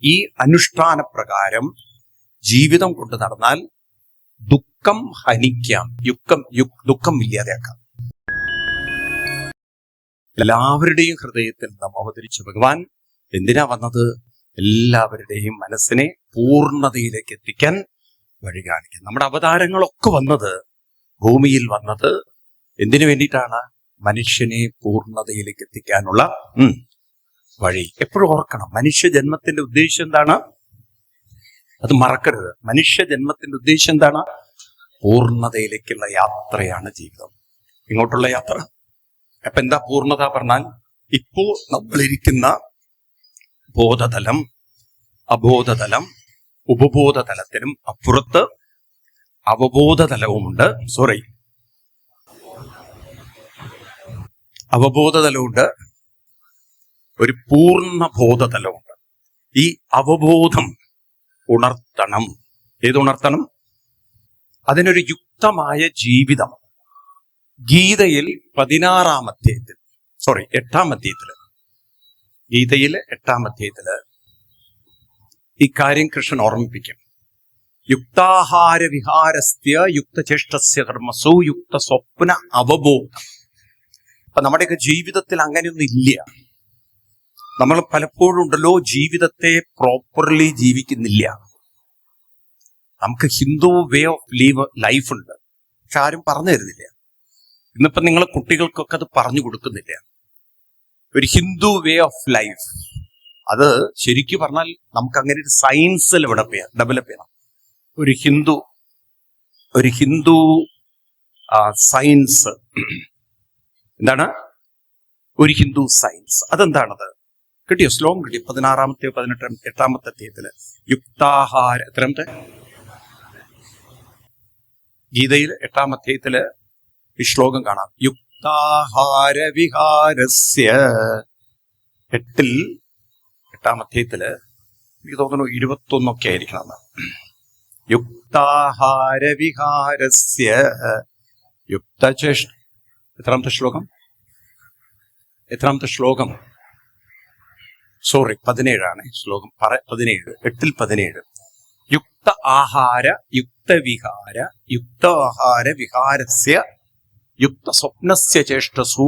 ഈ അനുഷ്ഠാന പ്രകാരം ജീവിതം കൊണ്ട് നടന്നാൽ ദുഃഖം ഹനിക്കാം, ദുഃഖം ഇല്ലാതെയാക്കാം. എല്ലാവരുടെയും ഹൃദയത്തിൽ നാം അവതരിച്ച ഭഗവാൻ എന്തിനാ വന്നത്? എല്ലാവരുടെയും മനസ്സിനെ പൂർണ്ണതയിലേക്ക് എത്തിക്കാൻ വഴി കാണിക്കാൻ. നമ്മുടെ അവതാരങ്ങളൊക്കെ വന്നത്, ഭൂമിയിൽ വന്നത് എന്തിനു വേണ്ടിയിട്ടാണ്? മനുഷ്യനെ പൂർണ്ണതയിലേക്ക് എത്തിക്കാനുള്ള വഴി. എപ്പോഴും ഓർക്കണം, മനുഷ്യ ജന്മത്തിന്റെ ഉദ്ദേശം എന്താണ്? അത് മറക്കരുത്. മനുഷ്യ ജന്മത്തിന്റെ ഉദ്ദേശം എന്താണ്? പൂർണ്ണതയിലേക്കുള്ള യാത്രയാണ് ജീവിതം, ഇങ്ങോട്ടുള്ള യാത്ര. അപ്പൊ എന്താ പൂർണ്ണത പറഞ്ഞാൽ? ഇപ്പോ നമ്മളിരിക്കുന്ന ബോധതലം, അബോധതലം, ഉപബോധതലത്തിനും അപ്പുറത്ത് അവബോധതലവുമുണ്ട്. അവബോധതലമുണ്ട്, ഒരു പൂർണ്ണ ബോധതലമുണ്ട്. ഈ അവബോധം ഉണർത്തണം. ഏതുണർത്തണം? അതിനൊരു യുക്തമായ ജീവിതം. ഗീതയിൽ 8ാം അധ്യായത്തില് ഗീതയിലെ 8ാം അധ്യായത്തില് ഈ കാര്യം കൃഷ്ണൻ ഓർമ്മിപ്പിക്കും. യുക്താഹാര വിഹാരസ്യ യുക്തചേഷ്ടസ്യ കർമ്മസു യുക്ത സ്വപ്ന അവബോധം. അപ്പൊ നമ്മുടെയൊക്കെ ജീവിതത്തിൽ അങ്ങനെയൊന്നും ഇല്ല. നമ്മൾ പലപ്പോഴും ഉണ്ടല്ലോ ജീവിതത്തെ പ്രോപ്പർലി ജീവിക്കുന്നില്ല. നമുക്ക് ഹിന്ദു വേ ഓഫ് ലൈഫ് ഉണ്ട്, പക്ഷെ ആരും പറഞ്ഞു തരുന്നില്ല. ഇന്നിപ്പം നിങ്ങൾ കുട്ടികൾക്കൊക്കെ അത് പറഞ്ഞു കൊടുക്കുന്നില്ല. ഒരു ഹിന്ദു വേ ഓഫ് ലൈഫ്, അത് ശരിക്കും പറഞ്ഞാൽ നമുക്ക് അങ്ങനെ ഒരു സയൻസ് ഡെവലപ്പ് ചെയ്യണം. ഒരു ഹിന്ദു സയൻസ് എന്താണ്? ഒരു ഹിന്ദു സയൻസ്. അതെന്താണത്? കിട്ടിയോ? ശ്ലോകം കിട്ടിയോ? 16-ാമത്തെയോ 8ാമത്തെ അധ്യായത്തില് യുക്താഹാര, എത്രാമത്തെ? ഗീതയിൽ 8ാം അധ്യായത്തില് ഈ ശ്ലോകം കാണാം. യുക്താഹാര വിഹാരസ്യ. 8ാം അധ്യായത്തില് എനിക്ക് തോന്നുന്നു 21 ആയിരിക്കണം. യുക്താഹാര വിഹാരസ്യ യുക്തചേഷ്ട. എത്രാമത്തെ ശ്ലോകം? 17 ശ്ലോകം. 17, 8-17. യുക്ത ആഹാര യുക്ത വിഹാര യുക്താഹാര വിഹാരസ്യ യുക്ത സ്വപ്നസ്യ ചേഷ്ടസു.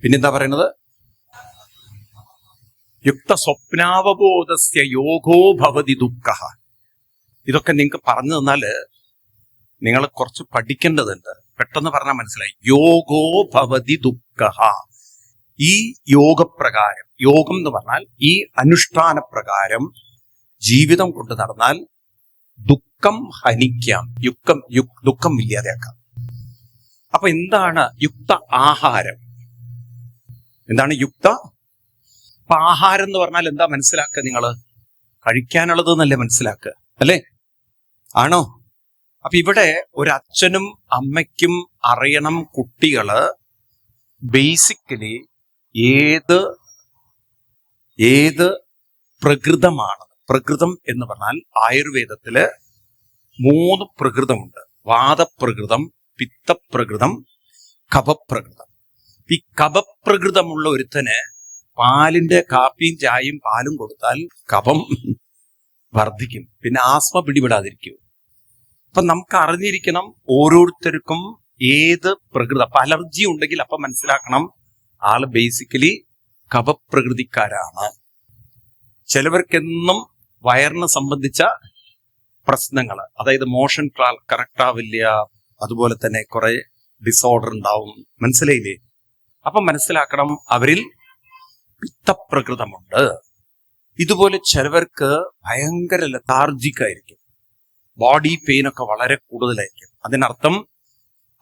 പിന്നെന്താ പറയുന്നത്? യുക്ത സ്വപ്നാവബോധസ്യ യോഗോ ഭവതി ദുഃഖ. ഇതൊക്കെ നിങ്ങൾക്ക് പറഞ്ഞു തന്നാല് നിങ്ങൾ കുറച്ച് പഠിക്കേണ്ടതുണ്ട്. പെട്ടെന്ന് പറഞ്ഞാൽ മനസ്സിലായി. യോഗോ ഭവതി ദുഃഖ. ഈ യോഗപ്രകാരം, യോഗം എന്ന് പറഞ്ഞാൽ ഈ അനുഷ്ഠാന പ്രകാരം ജീവിതം കൊണ്ട് നടന്നാൽ ദുഃഖം ഹനിക്കാം, ദുഃഖം ഇല്ലാതെയാക്കാം. അപ്പൊ എന്താണ് യുക്ത ആഹാരം? എന്താണ് യുക്ത? അപ്പൊ ആഹാരം എന്ന് പറഞ്ഞാൽ എന്താ മനസ്സിലാക്കുക നിങ്ങള്? കഴിക്കാനുള്ളത് എന്നല്ലേ മനസ്സിലാക്കുക, അല്ലേ? ആണോ? അപ്പൊ ഇവിടെ ഒരു അച്ഛനും അമ്മയ്ക്കും അറിയണം കുട്ടികള് ബേസിക്കലി ഏത് പ്രകൃതമാണ്. പ്രകൃതം എന്ന് പറഞ്ഞാൽ ആയുർവേദത്തില് 3 പ്രകൃതമുണ്ട്. വാദപ്രകൃതം, പിത്തപ്രകൃതം, കഫപ്രകൃതം. ഈ കഫപ്രകൃതമുള്ള ഒരുത്തന് പാലിന്റെ കാപ്പിയും ചായയും പാലും കൊടുത്താൽ കഫം വർദ്ധിക്കും, പിന്നെ ആസ്മ പിടിപെടാതിരിക്കും. അപ്പൊ നമുക്ക് അറിഞ്ഞിരിക്കണം ഓരോരുത്തർക്കും ഏത് പ്രകൃതി. അപ്പൊ അലർജി ഉണ്ടെങ്കിൽ അപ്പൊ മനസ്സിലാക്കണം ആള് ബേസിക്കലി കഫപ്രകൃതിക്കാരാണ്. ചിലവർക്കെന്നും വയറിനെ സംബന്ധിച്ച പ്രശ്നങ്ങൾ, അതായത് മോഷൻ കറക്റ്റ് ആവില്ല, അതുപോലെ തന്നെ കുറെ ഡിസോർഡർ ഉണ്ടാവും. മനസ്സിലായില്ലേ? അപ്പൊ മനസ്സിലാക്കണം അവരിൽ പിത്തപ്രകൃതമുണ്ട്. ഇതുപോലെ ചിലവർക്ക് ഭയങ്കര ലതാർജിക് ആയിരിക്കും, ബോഡി പെയിൻ ഒക്കെ വളരെ കൂടുതലായിരിക്കും. അതിനർത്ഥം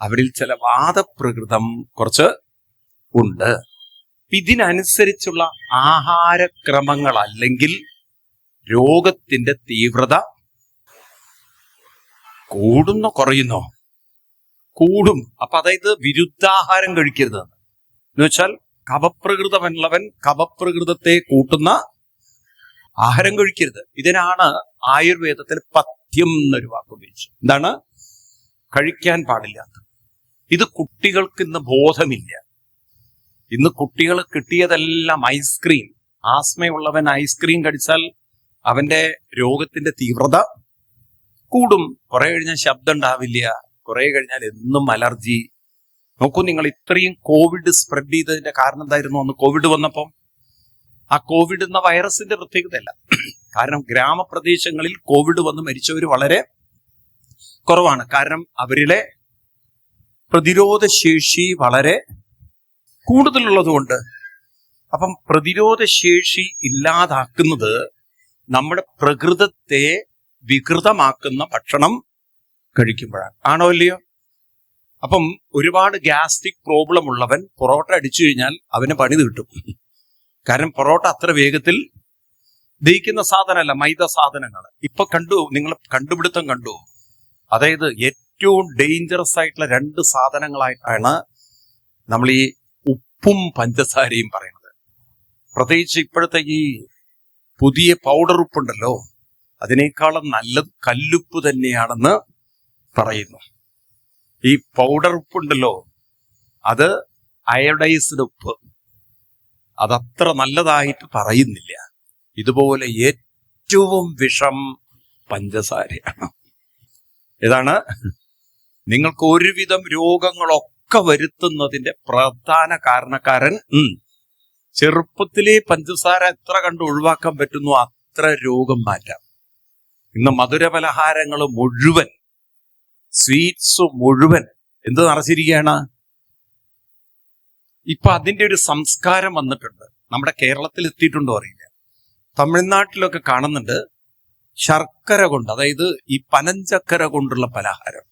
അവരിൽ ചില വാദപ്രകൃതം കുറച്ച് ഉണ്ട്. ഇതിനനുസരിച്ചുള്ള ആഹാരക്രമങ്ങൾ അല്ലെങ്കിൽ രോഗത്തിന്റെ തീവ്രത കൂടുന്നോ കുറയുന്നോ? കൂടും. അപ്പൊ അതായത് വിരുദ്ധാഹാരം കഴിക്കരുത് എന്ന് വെച്ചാൽ കഫപ്രകൃതമുള്ളവൻ കഫപ്രകൃതത്തെ കൂട്ടുന്ന ആഹാരം കഴിക്കരുത്. ഇതിനാണ് ആയുർവേദത്തിൽ പഥ്യം എന്നൊരു വാക്ക് ഉപയോഗിച്ചത്. എന്താണ്? കഴിക്കാൻ പാടില്ലാത്ത. ഇത് കുട്ടികൾക്ക് ഇന്ന് ബോധമില്ല. ഇന്ന് കുട്ടികൾ കിട്ടിയതെല്ലാം ഐസ്ക്രീം, ആസ്മയുള്ളവൻ ഐസ്ക്രീം കഴിച്ചാൽ അവന്റെ രോഗത്തിന്റെ തീവ്രത കൂടും. കുറെ കഴിഞ്ഞാൽ ശബ്ദം ഉണ്ടാവില്ല, കുറെ കഴിഞ്ഞാൽ എന്നും അലർജി. നോക്കൂ നിങ്ങൾ, ഇത്രയും കോവിഡ് സ്പ്രെഡ് ചെയ്തതിന്റെ കാരണം എന്തായിരുന്നു? അന്ന് കോവിഡ് വന്നപ്പം ആ കോവിഡ് എന്ന വൈറസിന്റെ പ്രത്യേകതയല്ല. കാരണം ഗ്രാമപ്രദേശങ്ങളിൽ കോവിഡ് വന്ന് മരിച്ചവർ വളരെ കുറവാണ്. കാരണം അവരിലെ പ്രതിരോധ ശേഷി വളരെ കൂടുതലുള്ളതുകൊണ്ട്. അപ്പം പ്രതിരോധ ശേഷി ഇല്ലാതാക്കുന്നത് നമ്മുടെ പ്രകൃതത്തെ വികൃതമാക്കുന്ന ഭക്ഷണം കഴിക്കുമ്പോഴാണ്. ആണോ അല്ലയോ? അപ്പം ഒരുപാട് ഗ്യാസ്ട്രിക് പ്രോബ്ലം ഉള്ളവൻ പൊറോട്ട അടിച്ചു കഴിഞ്ഞാൽ അവന് പണി കിട്ടും. കാരണം പൊറോട്ട അത്ര വേഗത്തിൽ ദഹിക്കുന്ന സാധനമല്ല, മൈദ സാധനങ്ങൾ. ഇപ്പൊ നിങ്ങൾ കണ്ടുപിടുത്തം കണ്ടു. അതായത് ഏറ്റവും ഡേഞ്ചറസ് ആയിട്ടുള്ള 2 സാധനങ്ങളായിട്ടാണ് നമ്മൾ ഈ ഉപ്പും പഞ്ചസാരയും പറയുന്നത്. പ്രത്യേകിച്ച് ഇപ്പോഴത്തെ ഈ പുതിയ പൗഡർ ഉപ്പുണ്ടല്ലോ, അതിനേക്കാളും നല്ലത് കല്ലുപ്പ് തന്നെയാണെന്ന് പറയുന്നു. ഈ പൗഡർ ഉപ്പുണ്ടല്ലോ, അത് അയഡൈസ്ഡ് ഉപ്പ്, അതത്ര നല്ലതായിട്ട് പറയുന്നില്ല. ഇതുപോലെ ഏറ്റവും വിഷം പഞ്ചസാരയാണ്. ഏതാണ്? നിങ്ങൾക്ക് ഒരുവിധം രോഗങ്ങളൊക്കെ വരുത്തുന്നതിന്റെ പ്രധാന കാരണക്കാരൻ ചെറുപ്പത്തിലെ പഞ്ചസാര എത്ര കണ്ട് ഒഴിവാക്കാൻ പറ്റുന്നു അത്ര രോഗം മാറ്റാം. ഇന്ന് മധുരപലഹാരങ്ങൾ മുഴുവൻ, സ്വീറ്റ്സ് മുഴുവൻ എന്ത് നിറച്ചിരിക്കുകയാണ്? ഇപ്പൊ അതിന്റെ ഒരു സംസ്കാരം വന്നിട്ടുണ്ട്. നമ്മുടെ കേരളത്തിൽ എത്തിയിട്ടുണ്ടോ അറിയില്ല. തമിഴ്നാട്ടിലൊക്കെ കാണുന്നുണ്ട് ശർക്കര കൊണ്ട്, അതായത് ഈ പനഞ്ചക്കര കൊണ്ടുള്ള പലഹാരം.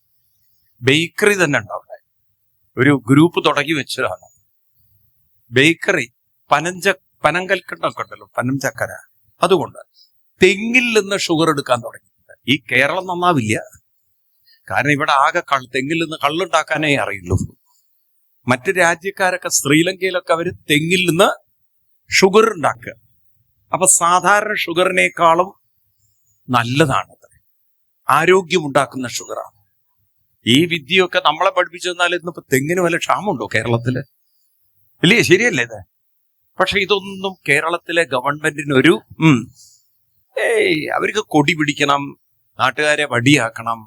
ബേക്കറി തന്നെ ഉണ്ട് അവിടെ. ഒരു ഗ്രൂപ്പ് തുടങ്ങി വെച്ചതാണ് ബേക്കറി. പനങ്കൽക്കണ്ടൊക്കെ ഉണ്ടല്ലോ, പനഞ്ചക്കര, അതുകൊണ്ട് തെങ്ങിൽ നിന്ന് ഷുഗർ എടുക്കാൻ തുടങ്ങിയിട്ടുണ്ട്. ഈ കേരളം നന്നാവില്ല. കാരണം ഇവിടെ ആകെ തെങ്ങിൽ നിന്ന് കള്ളുണ്ടാക്കാനേ അറിയുള്ളൂ. മറ്റു രാജ്യക്കാരൊക്കെ, ശ്രീലങ്കയിലൊക്കെ അവര് തെങ്ങിൽ നിന്ന് ഷുഗർ ഉണ്ടാക്കുക. അപ്പൊ സാധാരണ ഷുഗറിനേക്കാളും നല്ലതാണത്, ആരോഗ്യമുണ്ടാക്കുന്ന ഷുഗറാണ്. ഈ വിദ്യയൊക്കെ നമ്മളെ പഠിപ്പിച്ചു തന്നാൽ ഇന്നിപ്പോ തെങ്ങിന് വല്ല ക്ഷാമമുണ്ടോ കേരളത്തില്? ഇല്ലേ? ശരിയല്ലേ ഇത്? പക്ഷെ ഇതൊന്നും കേരളത്തിലെ ഗവൺമെന്റിനൊരു അവർക്ക് കൊടി പിടിക്കണം, നാട്ടുകാരെ വടിയാക്കണം,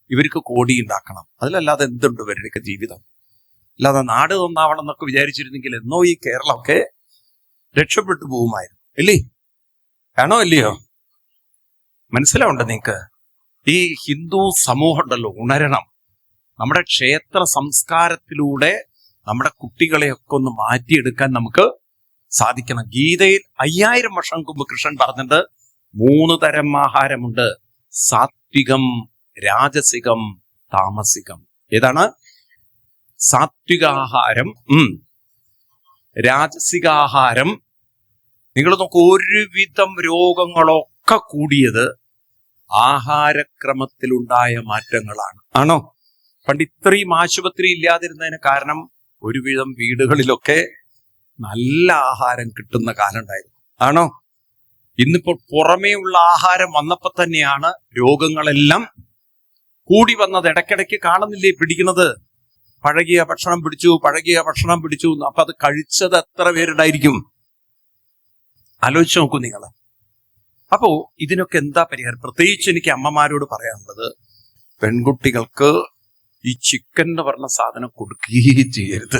ഇവർക്ക് കോടി ഉണ്ടാക്കണം. അതിലല്ലാതെ എന്തുണ്ട് ഇവരുടെയൊക്കെ ജീവിതം? അല്ലാതെ നാട് നന്നാവണം എന്നൊക്കെ വിചാരിച്ചിരുന്നെങ്കിൽ എന്നോ ഈ കേരളമൊക്കെ രക്ഷപ്പെട്ടു പോകുമായിരുന്നു. ഇല്ലേ? ആണോ അല്ലയോ? മനസ്സിലാവുണ്ടോ നിങ്ങക്ക്? ഈ ഹിന്ദു സമൂഹം ഉണ്ടല്ലോ, ഉണരണം. നമ്മുടെ ക്ഷേത്ര സംസ്കാരത്തിലൂടെ നമ്മുടെ കുട്ടികളെയൊക്കെ ഒന്ന് മാറ്റിയെടുക്കാൻ നമുക്ക് സാധിക്കണം. ഗീതയിൽ 5000 വർഷം മുമ്പ് കൃഷ്ണൻ പറഞ്ഞിട്ട് 3 തരം ആഹാരമുണ്ട്: സാത്വികം, രാജസികം, താമസികം. ഏതാണ്? സാത്വികാഹാരം, രാജസികാഹാരം. നിങ്ങൾ നോക്കൂ, ഒരുവിധം രോഗങ്ങളൊക്കെ കൂടിയത് ആഹാരക്രമത്തിലുണ്ടായ മാറ്റങ്ങളാണ്. ആണോ? പണ്ട് ഇത്രയും ആശുപത്രി ഇല്ലാതിരുന്നതിന് കാരണം ഒരുവിധം വീടുകളിലൊക്കെ നല്ല ആഹാരം കിട്ടുന്ന കാലം ഉണ്ടായിരുന്നു. ആണോ? ഇന്നിപ്പോൾ പുറമേ ഉള്ള ആഹാരം വന്നപ്പോ തന്നെയാണ് രോഗങ്ങളെല്ലാം കൂടി വന്നത്. ഇടയ്ക്കിടയ്ക്ക് കാണുന്നില്ലേ പിടിക്കുന്നത്? പഴകിയ ഭക്ഷണം പിടിച്ചു. അപ്പൊ അത് കഴിച്ചത് എത്ര പേരുണ്ടായിരിക്കും? ആലോചിച്ച് നോക്കൂ നിങ്ങൾ. അപ്പോ ഇതിനൊക്കെ എന്താ പരിഹാരം? പ്രത്യേകിച്ച് എനിക്ക് അമ്മമാരോട് പറയാനുള്ളത്, പെൺകുട്ടികൾക്ക് ഈ ചിക്കൻ എന്ന് പറഞ്ഞ സാധനം കൊടുക്കുകയും ചെയ്യരുത്,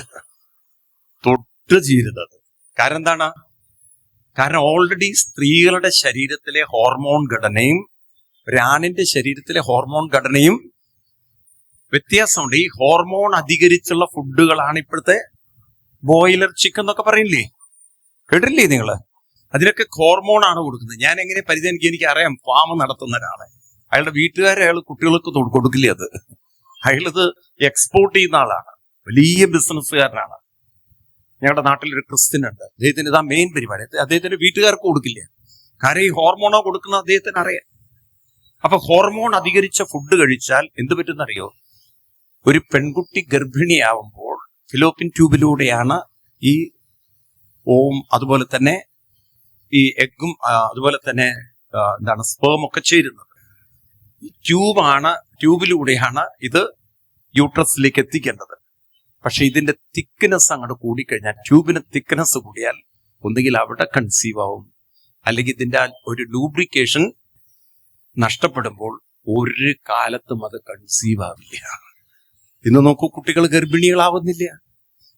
തൊട്ട് ചെയ്യരുത്. കാരണം എന്താണ്? കാരണം ഓൾറെഡി സ്ത്രീകളുടെ ശരീരത്തിലെ ഹോർമോൺ ഘടനയും ഒരാണിന്റെ ശരീരത്തിലെ ഹോർമോൺ ഘടനയും വ്യത്യാസമുണ്ട്. ഈ ഹോർമോൺ അധികരിച്ചുള്ള ഫുഡുകളാണ് ഇപ്പോഴത്തെ ബോയിലർ ചിക്കൻ എന്നൊക്കെ പറയില്ലേ? കേട്ടില്ലേ നിങ്ങള്? അതിനൊക്കെ ഹോർമോൺ ആണ് കൊടുക്കുന്നത്. ഞാൻ എങ്ങനെ പരിചയം? എനിക്ക് അറിയാം, ഫാം നടത്തുന്ന ഒരാളെ. അയാളുടെ വീട്ടുകാരെ അയാൾ കുട്ടികൾക്ക് കൊടുക്കില്ല. അത് അയാളത് എക്സ്പോർട്ട് ചെയ്യുന്ന ആളാണ്, വലിയ ബിസിനസ്സുകാരനാണ്. ഞങ്ങളുടെ നാട്ടിലൊരു ക്രിസ്ത്യൻ ഉണ്ട്, അദ്ദേഹത്തിന് ഇതാ മെയിൻ പരിപാടി. അദ്ദേഹത്തിന്റെ വീട്ടുകാർക്ക് കൊടുക്കില്ല. കാരണം ഈ ഹോർമോണോ കൊടുക്കുന്നത് അദ്ദേഹത്തിന് അറിയാം. അപ്പൊ ഹോർമോൺ അധികരിച്ച ഫുഡ് കഴിച്ചാൽ എന്ത് പറ്റുന്നറിയോ? ഒരു പെൺകുട്ടി ഗർഭിണിയാവുമ്പോൾ ഫിലോപ്പിൻ ട്യൂബിലൂടെയാണ് ഈ അതുപോലെ തന്നെ ഈ എഗ്ഗും അതുപോലെ തന്നെ സ്പേം ഒക്കെ ചേരുന്നത്. ട്യൂബിലൂടെയാണ് ഇത് യൂട്രസിലേക്ക് എത്തിക്കേണ്ടത്. പക്ഷെ ഇതിന്റെ തിക്നെസ് അങ്ങോട്ട് കൂടിക്കഴിഞ്ഞാൽ, ട്യൂബിന് തിക്നെസ് കൂടിയാൽ ഒന്നുകിൽ അവിടെ കൺസീവ് ആവും, അല്ലെങ്കിൽ ഇതിന്റെ ഒരു ലൂബ്രിക്കേഷൻ നഷ്ടപ്പെടുമ്പോൾ ഒരു കാലത്തും അത് കൺസീവ് ആവില്ല. ഇന്ന് നോക്കൂ, കുട്ടികൾ ഗർഭിണികളാവുന്നില്ല.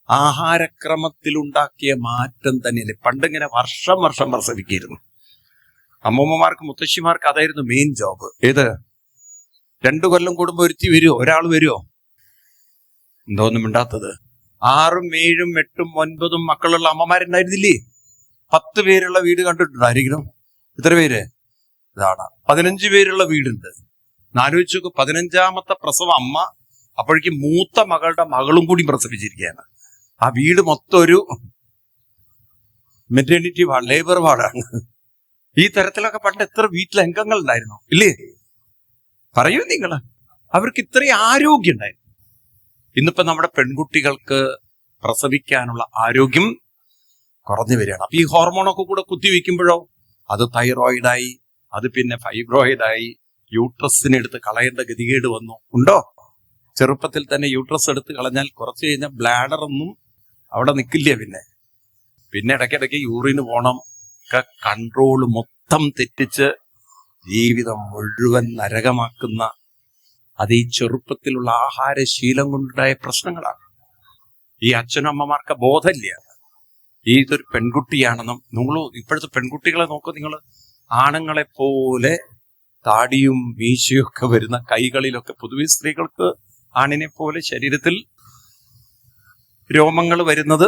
ആഹാരക്രമത്തിൽ ഉണ്ടാക്കിയ മാറ്റം തന്നെയല്ലേ. പണ്ടിങ്ങനെ വർഷം പ്രസവിക്കായിരുന്നു. അമ്മൂമ്മമാർക്ക്, മുത്തശ്ശിമാർക്ക് അതായിരുന്നു മെയിൻ ജോബ്. ഏത് 2 കൊല്ലം കൂടുമ്പോ ഒരുത്തി വരുമോ, ഒരാൾ വരുമോ? എന്തോന്നും മിണ്ടാത്തത്. 6, 7, 8, 9 മക്കളുള്ള അമ്മമാരുണ്ടായിരുന്നില്ലേ? 10 പേരുള്ള വീട് കണ്ടിട്ടുണ്ടോ ആരെങ്കിലും? എത്ര പേര്? ഇതാണ് 15 പേരുള്ള വീടുണ്ട്. ആലോചിച്ച് നോക്ക്, 15ാമത്തെ പ്രസവം അമ്മ, അപ്പോഴേക്കും മൂത്ത മകളുടെ മകളും കൂടി പ്രസവിച്ചിരിക്കുകയാണ്. ആ വീട് മൊത്തം ഒരു മെറ്റേണിറ്റി വാർഡ്, ലേബർ വാർഡാണ്. ഈ തരത്തിലൊക്കെ പണ്ട് എത്ര വീട്ടിലെ അംഗങ്ങൾ ഉണ്ടായിരുന്നു ഇല്ലേ? പറയൂ നിങ്ങള്. അവർക്ക് ഇത്രയും ആരോഗ്യം ഉണ്ടായിരുന്നു. ഇന്നിപ്പോ നമ്മുടെ പെൺകുട്ടികൾക്ക് പ്രസവിക്കാനുള്ള ആരോഗ്യം കുറഞ്ഞു വരികയാണ്. അപ്പൊ ഈ ഹോർമോണൊക്കെ കൂടെ കുത്തിവെക്കുമ്പോഴോ അത് തൈറോയിഡായി, അത് പിന്നെ ഫൈബ്രോയിഡായി, യൂട്രസിനെ എടുത്ത് കളയേണ്ട ഗതികേട് വന്നു. ഉണ്ടോ? ചെറുപ്പത്തിൽ തന്നെ യൂട്രസ് എടുത്ത് കളഞ്ഞാൽ കുറച്ച് കഴിഞ്ഞാൽ ബ്ലാഡർ ഒന്നും അവിടെ നിൽക്കില്ല. പിന്നെ ഇടയ്ക്കിടയ്ക്ക് യൂറിന് പോണം. ഒക്കെ കൺട്രോള് മൊത്തം തെറ്റിച്ച് ജീവിതം മുഴുവൻ നരകമാക്കുന്ന അത് ഈ ചെറുപ്പത്തിലുള്ള ആഹാരശീലം കൊണ്ടുണ്ടായ പ്രശ്നങ്ങളാണ്. ഈ അച്ഛനമ്മമാർക്ക് ബോധമില്ല ഇതൊരു പെൺകുട്ടിയാണെന്നും. നിങ്ങൾ ഇപ്പോഴത്തെ പെൺകുട്ടികളെ നോക്കൂ, നിങ്ങൾ ആണുങ്ങളെ പോലെ താടിയും മീശയും ഒക്കെ വരുന്ന കൈകളിലൊക്കെ, പൊതുവെ സ്ത്രീകൾക്ക് ആണിനെ പോലെ ശരീരത്തിൽ രോമങ്ങൾ വരുന്നത്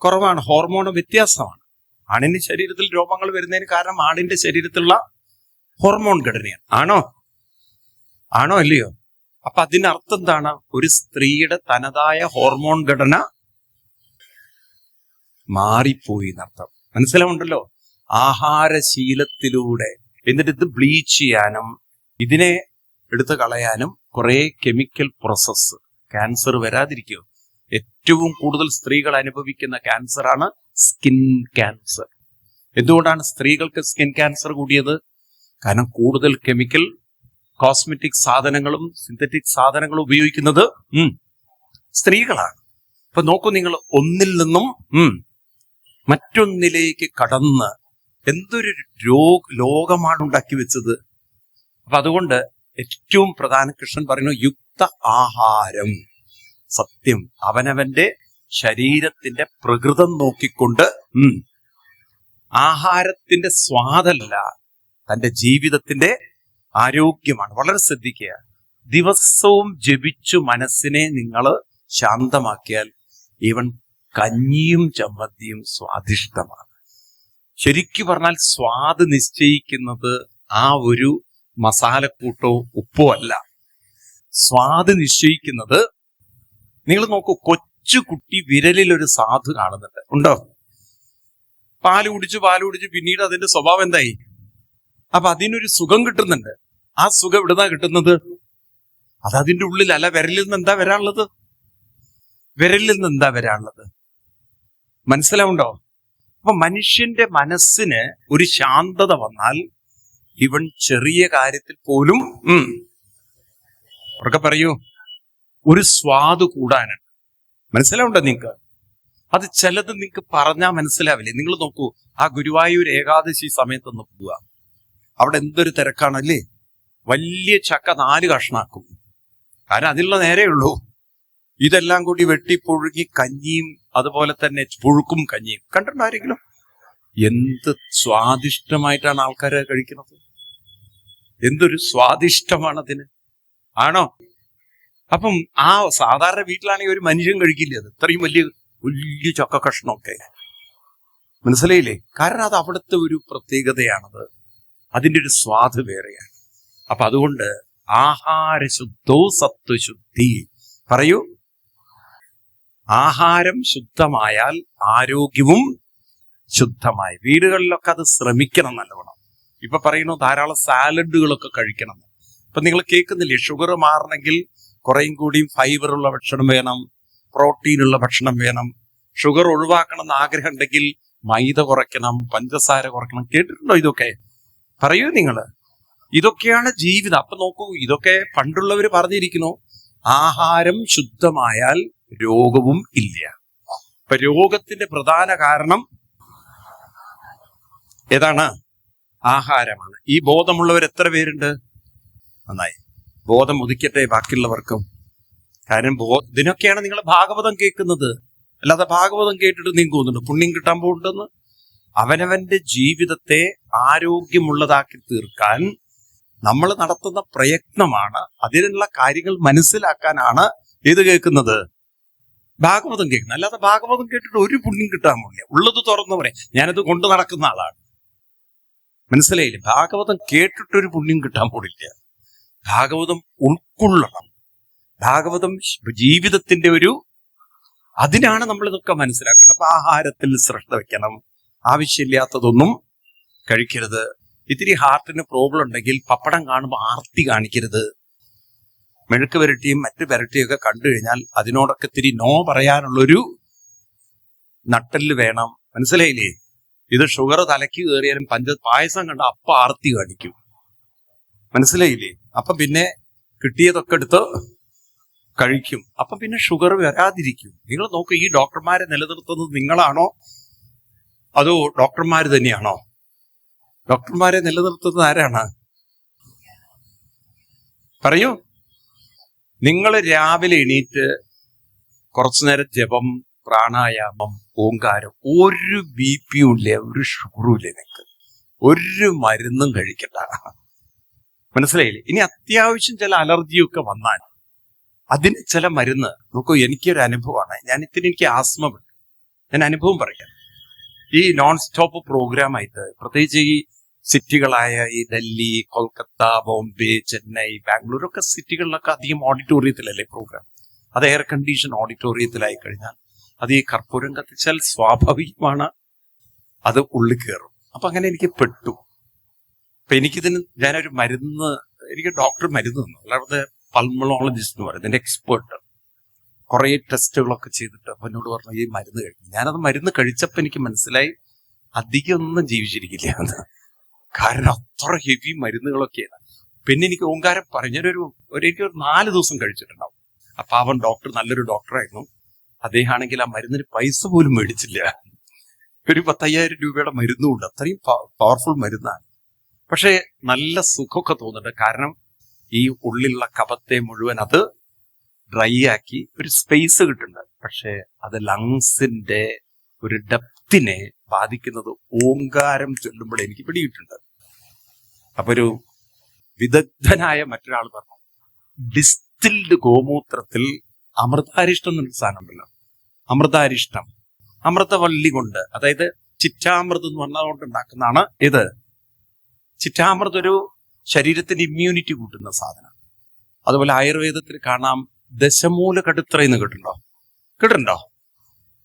കുറവാണ്. ഹോർമോൺ വ്യത്യാസമാണ്. ആണിന്റെ ശരീരത്തിൽ രോമങ്ങൾ വരുന്നതിന് കാരണം ആണിന്റെ ശരീരത്തിലുള്ള ഹോർമോൺ ഘടനയാണ്. ആണോ അല്ലയോ? അപ്പൊ അതിനർത്ഥം എന്താണ്? ഒരു സ്ത്രീയുടെ തനതായ ഹോർമോൺ ഘടന മാറിപ്പോയി എന്നർത്ഥം. മനസ്സിലാവുണ്ടല്ലോ? ആഹാരശീലത്തിലൂടെ. എന്നിട്ട് ഇത് ബ്ലീച്ച് ചെയ്യാനും ഇതിനെ എടുത്തു കളയാനും കുറെ കെമിക്കൽ പ്രോസസ്. ക്യാൻസർ വരാതിരിക്കുമോ? ഏറ്റവും കൂടുതൽ സ്ത്രീകൾ അനുഭവിക്കുന്ന ക്യാൻസറാണ് സ്കിൻ ക്യാൻസർ. എന്തുകൊണ്ടാണ് സ്ത്രീകൾക്ക് സ്കിൻ ക്യാൻസർ കൂടിയത്? കാരണം കൂടുതൽ കെമിക്കൽ കോസ്മെറ്റിക് സാധനങ്ങളും സിന്തറ്റിക് സാധനങ്ങളും ഉപയോഗിക്കുന്നത് സ്ത്രീകളാണ്. അപ്പൊ നോക്കൂ നിങ്ങൾ, ഒന്നിൽ നിന്നും മറ്റൊന്നിലേക്ക് കടന്ന് എന്തൊരു ലോകമാണ് ഉണ്ടാക്കി വെച്ചത്. അപ്പൊ അതുകൊണ്ട് ഏറ്റവും പ്രധാന കൃഷ്ണൻ പറയുന്നു യുക്ത ആഹാരം. സത്യം, അവനവന്റെ ശരീരത്തിന്റെ പ്രകൃതം നോക്കിക്കൊണ്ട് ആഹാരത്തിന്റെ സ്വാദല്ല, തന്റെ ജീവിതത്തിന്റെ ആരോഗ്യമാണ്. വളരെ ശ്രദ്ധിക്കുക. ദിവസവും ജപിച്ചു മനസ്സിനെ നിങ്ങൾ ശാന്തമാക്കിയാൽ ഈവൻ കഞ്ഞിയും ചമ്മന്തിയും സ്വാദിഷ്ടമാണ്. ശരിക്കു പറഞ്ഞാൽ സ്വാദ് നിശ്ചയിക്കുന്നത് ആ ഒരു മസാലക്കൂട്ടോ ഉപ്പോ അല്ല. സ്വാദ് നിശ്ചയിക്കുന്നത്, നിങ്ങൾ നോക്കൂ, കൊച്ചു കുട്ടി വിരലിൽ ഒരു സാധു കാണുന്നുണ്ട്. ഉണ്ടോ? പാല് കുടിച്ച് പിന്നീട് അതിന്റെ സ്വഭാവം എന്തായി? അപ്പൊ അതിനൊരു സുഖം കിട്ടുന്നുണ്ട്. ആ സുഖം എവിടുന്നാ കിട്ടുന്നത്? അത് അതിന്റെ ഉള്ളിലല്ല. വിരലിൽ നിന്ന് എന്താ വരാനുള്ളത്? മനസ്സിലാവുണ്ടോ? അപ്പൊ മനുഷ്യന്റെ മനസ്സിന് ഒരു ശാന്തത വന്നാൽ ഇവൻ ചെറിയ കാര്യത്തിൽ പോലും ഉറക്കെ പറയൂ, ഒരു സ്വാദ് കൂടാനുണ്ട്. മനസ്സിലാവുണ്ടോ നിങ്ങൾക്ക്? അത് ചിലത് നിങ്ങൾക്ക് പറഞ്ഞാൽ മനസ്സിലാവില്ലേ. നിങ്ങൾ നോക്കൂ, ആ ഗുരുവായൂർ ഏകാദശി സമയത്തൊന്ന് പോവുക. അവിടെ എന്തൊരു തിരക്കാണല്ലേ. വലിയ ചക്ക 4 കഷ്ണാക്കും. കാരണം അതിലുള്ള നേരേ ഉള്ളൂ. ഇതെല്ലാം കൂടി വെട്ടിപ്പുഴുങ്ങി കഞ്ഞിയും അതുപോലെ തന്നെ പുഴുക്കും കഞ്ഞിയും കണ്ടിട്ടുണ്ടോ ആരെങ്കിലും? എന്ത് സ്വാദിഷ്ടമായിട്ടാണ് ആൾക്കാർ കഴിക്കുന്നത്. എന്തൊരു സ്വാദിഷ്ടമാണ് അതിന്. ആണോ? അപ്പം ആ സാധാരണ വീട്ടിലാണെങ്കിൽ ഒരു മനുഷ്യൻ കഴിക്കില്ല അത്. ഇത്രയും വലിയ ചക്ക കഷ്ണമൊക്കെ. മനസ്സിലായില്ലേ? കാരണം അത് അവിടുത്തെ ഒരു പ്രത്യേകതയാണത്. അതിൻ്റെ ഒരു സ്വാദ് വേറെയാണ്. അപ്പൊ അതുകൊണ്ട് ആഹാരശുദ്ധോ സത്വശുദ്ധി. പറയൂ, ആഹാരം ശുദ്ധമായാൽ ആരോഗ്യവും ശുദ്ധമായി. വീടുകളിലൊക്കെ അത് ശ്രമിക്കണം നല്ലവണ്ണം. ഇപ്പൊ പറയുന്നു ധാരാളം സാലഡുകളൊക്കെ കഴിക്കണം. അപ്പൊ നിങ്ങൾ കേൾക്കുന്നില്ലേ, ഷുഗർ മാറണമെങ്കിൽ കുറേയും കൂടിയും ഫൈബറുള്ള ഭക്ഷണം വേണം, പ്രോട്ടീനുള്ള ഭക്ഷണം വേണം. ഷുഗർ ഒഴിവാക്കണം എന്ന് ആഗ്രഹം ഉണ്ടെങ്കിൽ മൈദ കുറയ്ക്കണം, പഞ്ചസാര കുറയ്ക്കണം. കേട്ടിട്ടുണ്ടോ ഇതൊക്കെ? പറയൂ നിങ്ങൾ. ഇതൊക്കെയാണ് ജീവിതം. അപ്പൊ നോക്കൂ, ഇതൊക്കെ പണ്ടുള്ളവർ പറഞ്ഞിരിക്കുന്നു. ആഹാരം ശുദ്ധമായാൽ രോഗവും ഇല്ല. ഇപ്പൊ രോഗത്തിന്റെ പ്രധാന കാരണം ഏതാണ്? ആഹാരമാണ്. ഈ ബോധമുള്ളവർ എത്ര പേരുണ്ട്? നന്നായി. ബോധം ഉദിക്കട്ടെ ബാക്കിയുള്ളവർക്കും. കാര്യം ഇതിനൊക്കെയാണ് നിങ്ങൾ ഭാഗവതം കേൾക്കുന്നത്. അല്ലാതെ ഭാഗവതം കേട്ടിട്ട് നിങ്ങൾക്ക് തോന്നുന്നുണ്ട് പുണ്യം കിട്ടാൻ പോകുന്നുണ്ടെന്ന്? അവനവന്റെ ജീവിതത്തെ ആരോഗ്യമുള്ളതാക്കി തീർക്കാൻ നമ്മൾ നടത്തുന്ന പ്രയത്നമാണ്. അതിനുള്ള കാര്യങ്ങൾ മനസ്സിലാക്കാനാണ് ഇത് കേൾക്കുന്നത്, ഭാഗവതം കേൾക്കുന്നത്. അല്ലാതെ ഭാഗവതം കേട്ടിട്ട് ഒരു പുണ്യം കിട്ടാൻ പോകില്ല. ഉള്ളത് തുറന്നു പറയാം, ഞാനത് കൊണ്ടു നടക്കുന്ന ആളാണ്. മനസ്സിലായില്ലേ? ഭാഗവതം കേട്ടിട്ടൊരു പുണ്യം കിട്ടാൻ പോടില്ല. ഭാഗവതം ഉൾക്കൊള്ളണം. ഭാഗവതം ജീവിതത്തിന്റെ അതിനാണ് നമ്മൾ ഇതൊക്കെ മനസ്സിലാക്കണം. അപ്പൊ ആഹാരത്തിൽ ശ്രദ്ധ വെക്കണം. ആവശ്യമില്ലാത്തതൊന്നും കഴിക്കരുത്. ഇത്തിരി ഹാർട്ടിന് പ്രോബ്ലം ഉണ്ടെങ്കിൽ പപ്പടം കാണുമ്പോൾ ആർത്തി കാണിക്കരുത്. മെഴുക്ക് പുരട്ടിയും മറ്റു പുരട്ടിയൊക്കെ കണ്ടു കഴിഞ്ഞാൽ അതിനോടൊക്കെ ഇത്തിരി നോ പറയാനുള്ളൊരു നട്ടല് വേണം. മനസ്സിലായില്ലേ? ഇത് ഷുഗർ തലയ്ക്ക് കയറിയാലും പായസം കണ്ട അപ്പ ആർത്തി കാണിക്കും. മനസ്സിലായില്ലേ? അപ്പൊ പിന്നെ കിട്ടിയതൊക്കെ എടുത്ത് കഴിക്കും. അപ്പൊ പിന്നെ ഷുഗർ വരാതിരിക്കും. നിങ്ങൾ നോക്ക്, ഈ ഡോക്ടർമാരെ നിലനിർത്തുന്നത് നിങ്ങളാണോ അതോ ഡോക്ടർമാർ തന്നെയാണോ? ഡോക്ടർമാരെ നിലനിർത്തുന്നത് ആരാണ്? പറയൂ. നിങ്ങൾ രാവിലെ എണീറ്റ് കുറച്ചു നേരം ജപം, പ്രാണായാമം, ഓങ്കാരം, ഒരു BP ഇല്ല, ഒരു ഷുഗറും ഇല്ല. നിങ്ങൾക്ക് ഒരു മരുന്നും കഴിക്കണ്ട. മനസ്സിലായില്ലേ? ഇനി അത്യാവശ്യം ചില അലർജിയൊക്കെ വന്നാൽ അതിന് ചില മരുന്ന് നോക്കൂ. എനിക്കൊരു അനുഭവമാണ്. എനിക്ക് ആസ്മയുണ്ട്. ഞാൻ അനുഭവം പറയാം. ഈ നോൺ സ്റ്റോപ്പ് പ്രോഗ്രാമായിട്ട് പ്രത്യേകിച്ച് ഈ സിറ്റികളായ ഈ ഡൽഹി, കൊൽക്കത്ത, ബോംബെ, ചെന്നൈ, ബാംഗ്ലൂർ ഒക്കെ സിറ്റികളിലൊക്കെ അധികം ഓഡിറ്റോറിയത്തിലല്ലേ പ്രോഗ്രാം. അത് എയർ കണ്ടീഷൻ ഓഡിറ്റോറിയത്തിലായി കഴിഞ്ഞാൽ അത് ഈ കർപ്പൂരം കത്തിച്ചാൽ സ്വാഭാവികമാണ് അത് ഉള്ളിൽ കയറും. അപ്പൊ അങ്ങനെ എനിക്ക് പെട്ടു. അപ്പൊ എനിക്കിതിന് ഞാനൊരു മരുന്ന്, എനിക്ക് ഡോക്ടർ മരുന്ന് തന്നു. അല്ലാതെ പൾമണോളജിസ്റ്റ് എന്ന് പറയും, ഇതിന്റെ എക്സ്പേർട്ട്. കുറെ ടെസ്റ്റുകളൊക്കെ ചെയ്തിട്ട് അപ്പൊ എന്നോട് പറഞ്ഞു ഈ മരുന്ന് കഴിക്കും. ഞാനത് മരുന്ന് കഴിച്ചപ്പോൾ എനിക്ക് മനസ്സിലായി അധികം ഒന്നും ജീവിച്ചിരിക്കില്ല എന്ന്. കാരണം അത്ര ഹെവി മരുന്നുകളൊക്കെയാണ്. പിന്നെ എനിക്ക് ഓങ്കാരം പറഞ്ഞൊരു എനിക്കൊരു 4 ദിവസം കഴിച്ചിട്ടുണ്ടാവും. അപ്പൊ അവൻ ഡോക്ടർ നല്ലൊരു ഡോക്ടറായിരുന്നു. അദ്ദേഹം ആണെങ്കിൽ ആ മരുന്നിന് പൈസ പോലും മേടിച്ചില്ല. ഒരു 10,000 രൂപയുടെ മരുന്നും ഉണ്ട്. അത്രയും പവർഫുൾ മരുന്നാണ്. പക്ഷെ നല്ല സുഖമൊക്കെ തോന്നുന്നുണ്ട്. കാരണം ഈ ഉള്ളിലുള്ള കഫത്തെ മുഴുവൻ അത് ഡ്രൈ ആക്കി ഒരു സ്പേസ് കിട്ടുന്നുണ്ട്. പക്ഷെ അത് ലങ്സിന്റെ ഒരു ഡെപ്തിനെ ബാധിക്കുന്നത് ഓങ്കാരം ചൊല്ലുമ്പോൾ എനിക്ക് പിടിയിട്ടുണ്ട്. അപ്പൊ ഒരു വിദഗ്ധനായ മറ്റൊരാൾ പറഞ്ഞു, ഡിസ്റ്റിൽഡ് ഗോമൂത്രത്തിൽ അമൃതാരിഷ്ടം എന്നൊരു സാധനം ഉണ്ടല്ലോ, അമൃതാരിഷ്ടം, അമൃതവള്ളി കൊണ്ട്, അതായത് ചിറ്റാമൃതം എന്ന് പറഞ്ഞതുകൊണ്ട് ഉണ്ടാക്കുന്നതാണ് ഇത്. ചിറ്റാമൃതം ഒരു ശരീരത്തിന്റെ ഇമ്മ്യൂണിറ്റി കൂട്ടുന്ന സാധനം. അതുപോലെ ആയുർവേദത്തിൽ കാണാം ദശമൂല കടുത്രയെന്ന് കേട്ടിട്ടുണ്ടോ?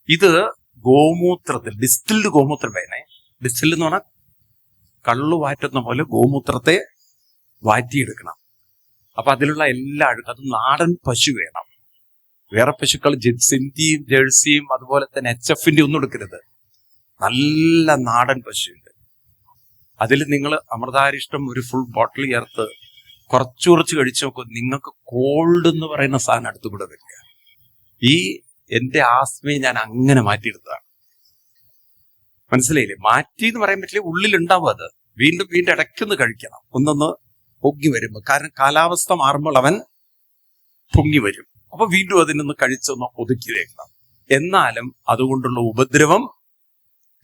ഇത് ഗോമൂത്രത്തിൽ, ഡിസ്റ്റിൽഡ് ഗോമൂത്രം വേണേ. ഡിസ്റ്റിൽഡ് എന്ന് പറഞ്ഞാൽ കള്ളു വാറ്റുന്ന പോലെ ഗോമൂത്രത്തെ വാറ്റിയെടുക്കണം. അപ്പൊ അതിലുള്ള എല്ലാ അഴുക്കും, അത് നാടൻ പശു വേണം. വേറെ പശുക്കൾ സിന്ധിയും ജേഴ്സിയും അതുപോലെ തന്നെ HF-ന്റെ ഒന്നും എടുക്കരുത്. നല്ല നാടൻ പശുണ്ട്. അതിൽ നിങ്ങൾ അമൃതാരിഷ്ടം ഒരു ഫുൾ ബോട്ടിൽ ചേർത്ത് കുറച്ച് കഴിച്ചു നോക്കും. നിങ്ങൾക്ക് കോൾഡ് എന്ന് പറയുന്ന സാധനം അടുത്തുകൂടെ വരിക. എന്റെ ആസ്മയെ ഞാൻ അങ്ങനെ മാറ്റിയെടുത്തതാണ്. മനസ്സിലായില്ലേ? മാറ്റി എന്ന് പറയാൻ പറ്റില്ല, ഉള്ളിലുണ്ടാവും അത്. വീണ്ടും ഇടയ്ക്കൊന്ന് കഴിക്കണം, ഒന്നൊന്ന് പൊങ്ങി വരുമ്പോൾ. കാരണം കാലാവസ്ഥ മാറുമ്പോൾ അവൻ പൊങ്ങി വരും. അപ്പൊ വീണ്ടും അതിനൊന്ന് കഴിച്ചൊന്ന് ഒതുക്കി വെക്കണം. എന്നാലും അതുകൊണ്ടുള്ള ഉപദ്രവം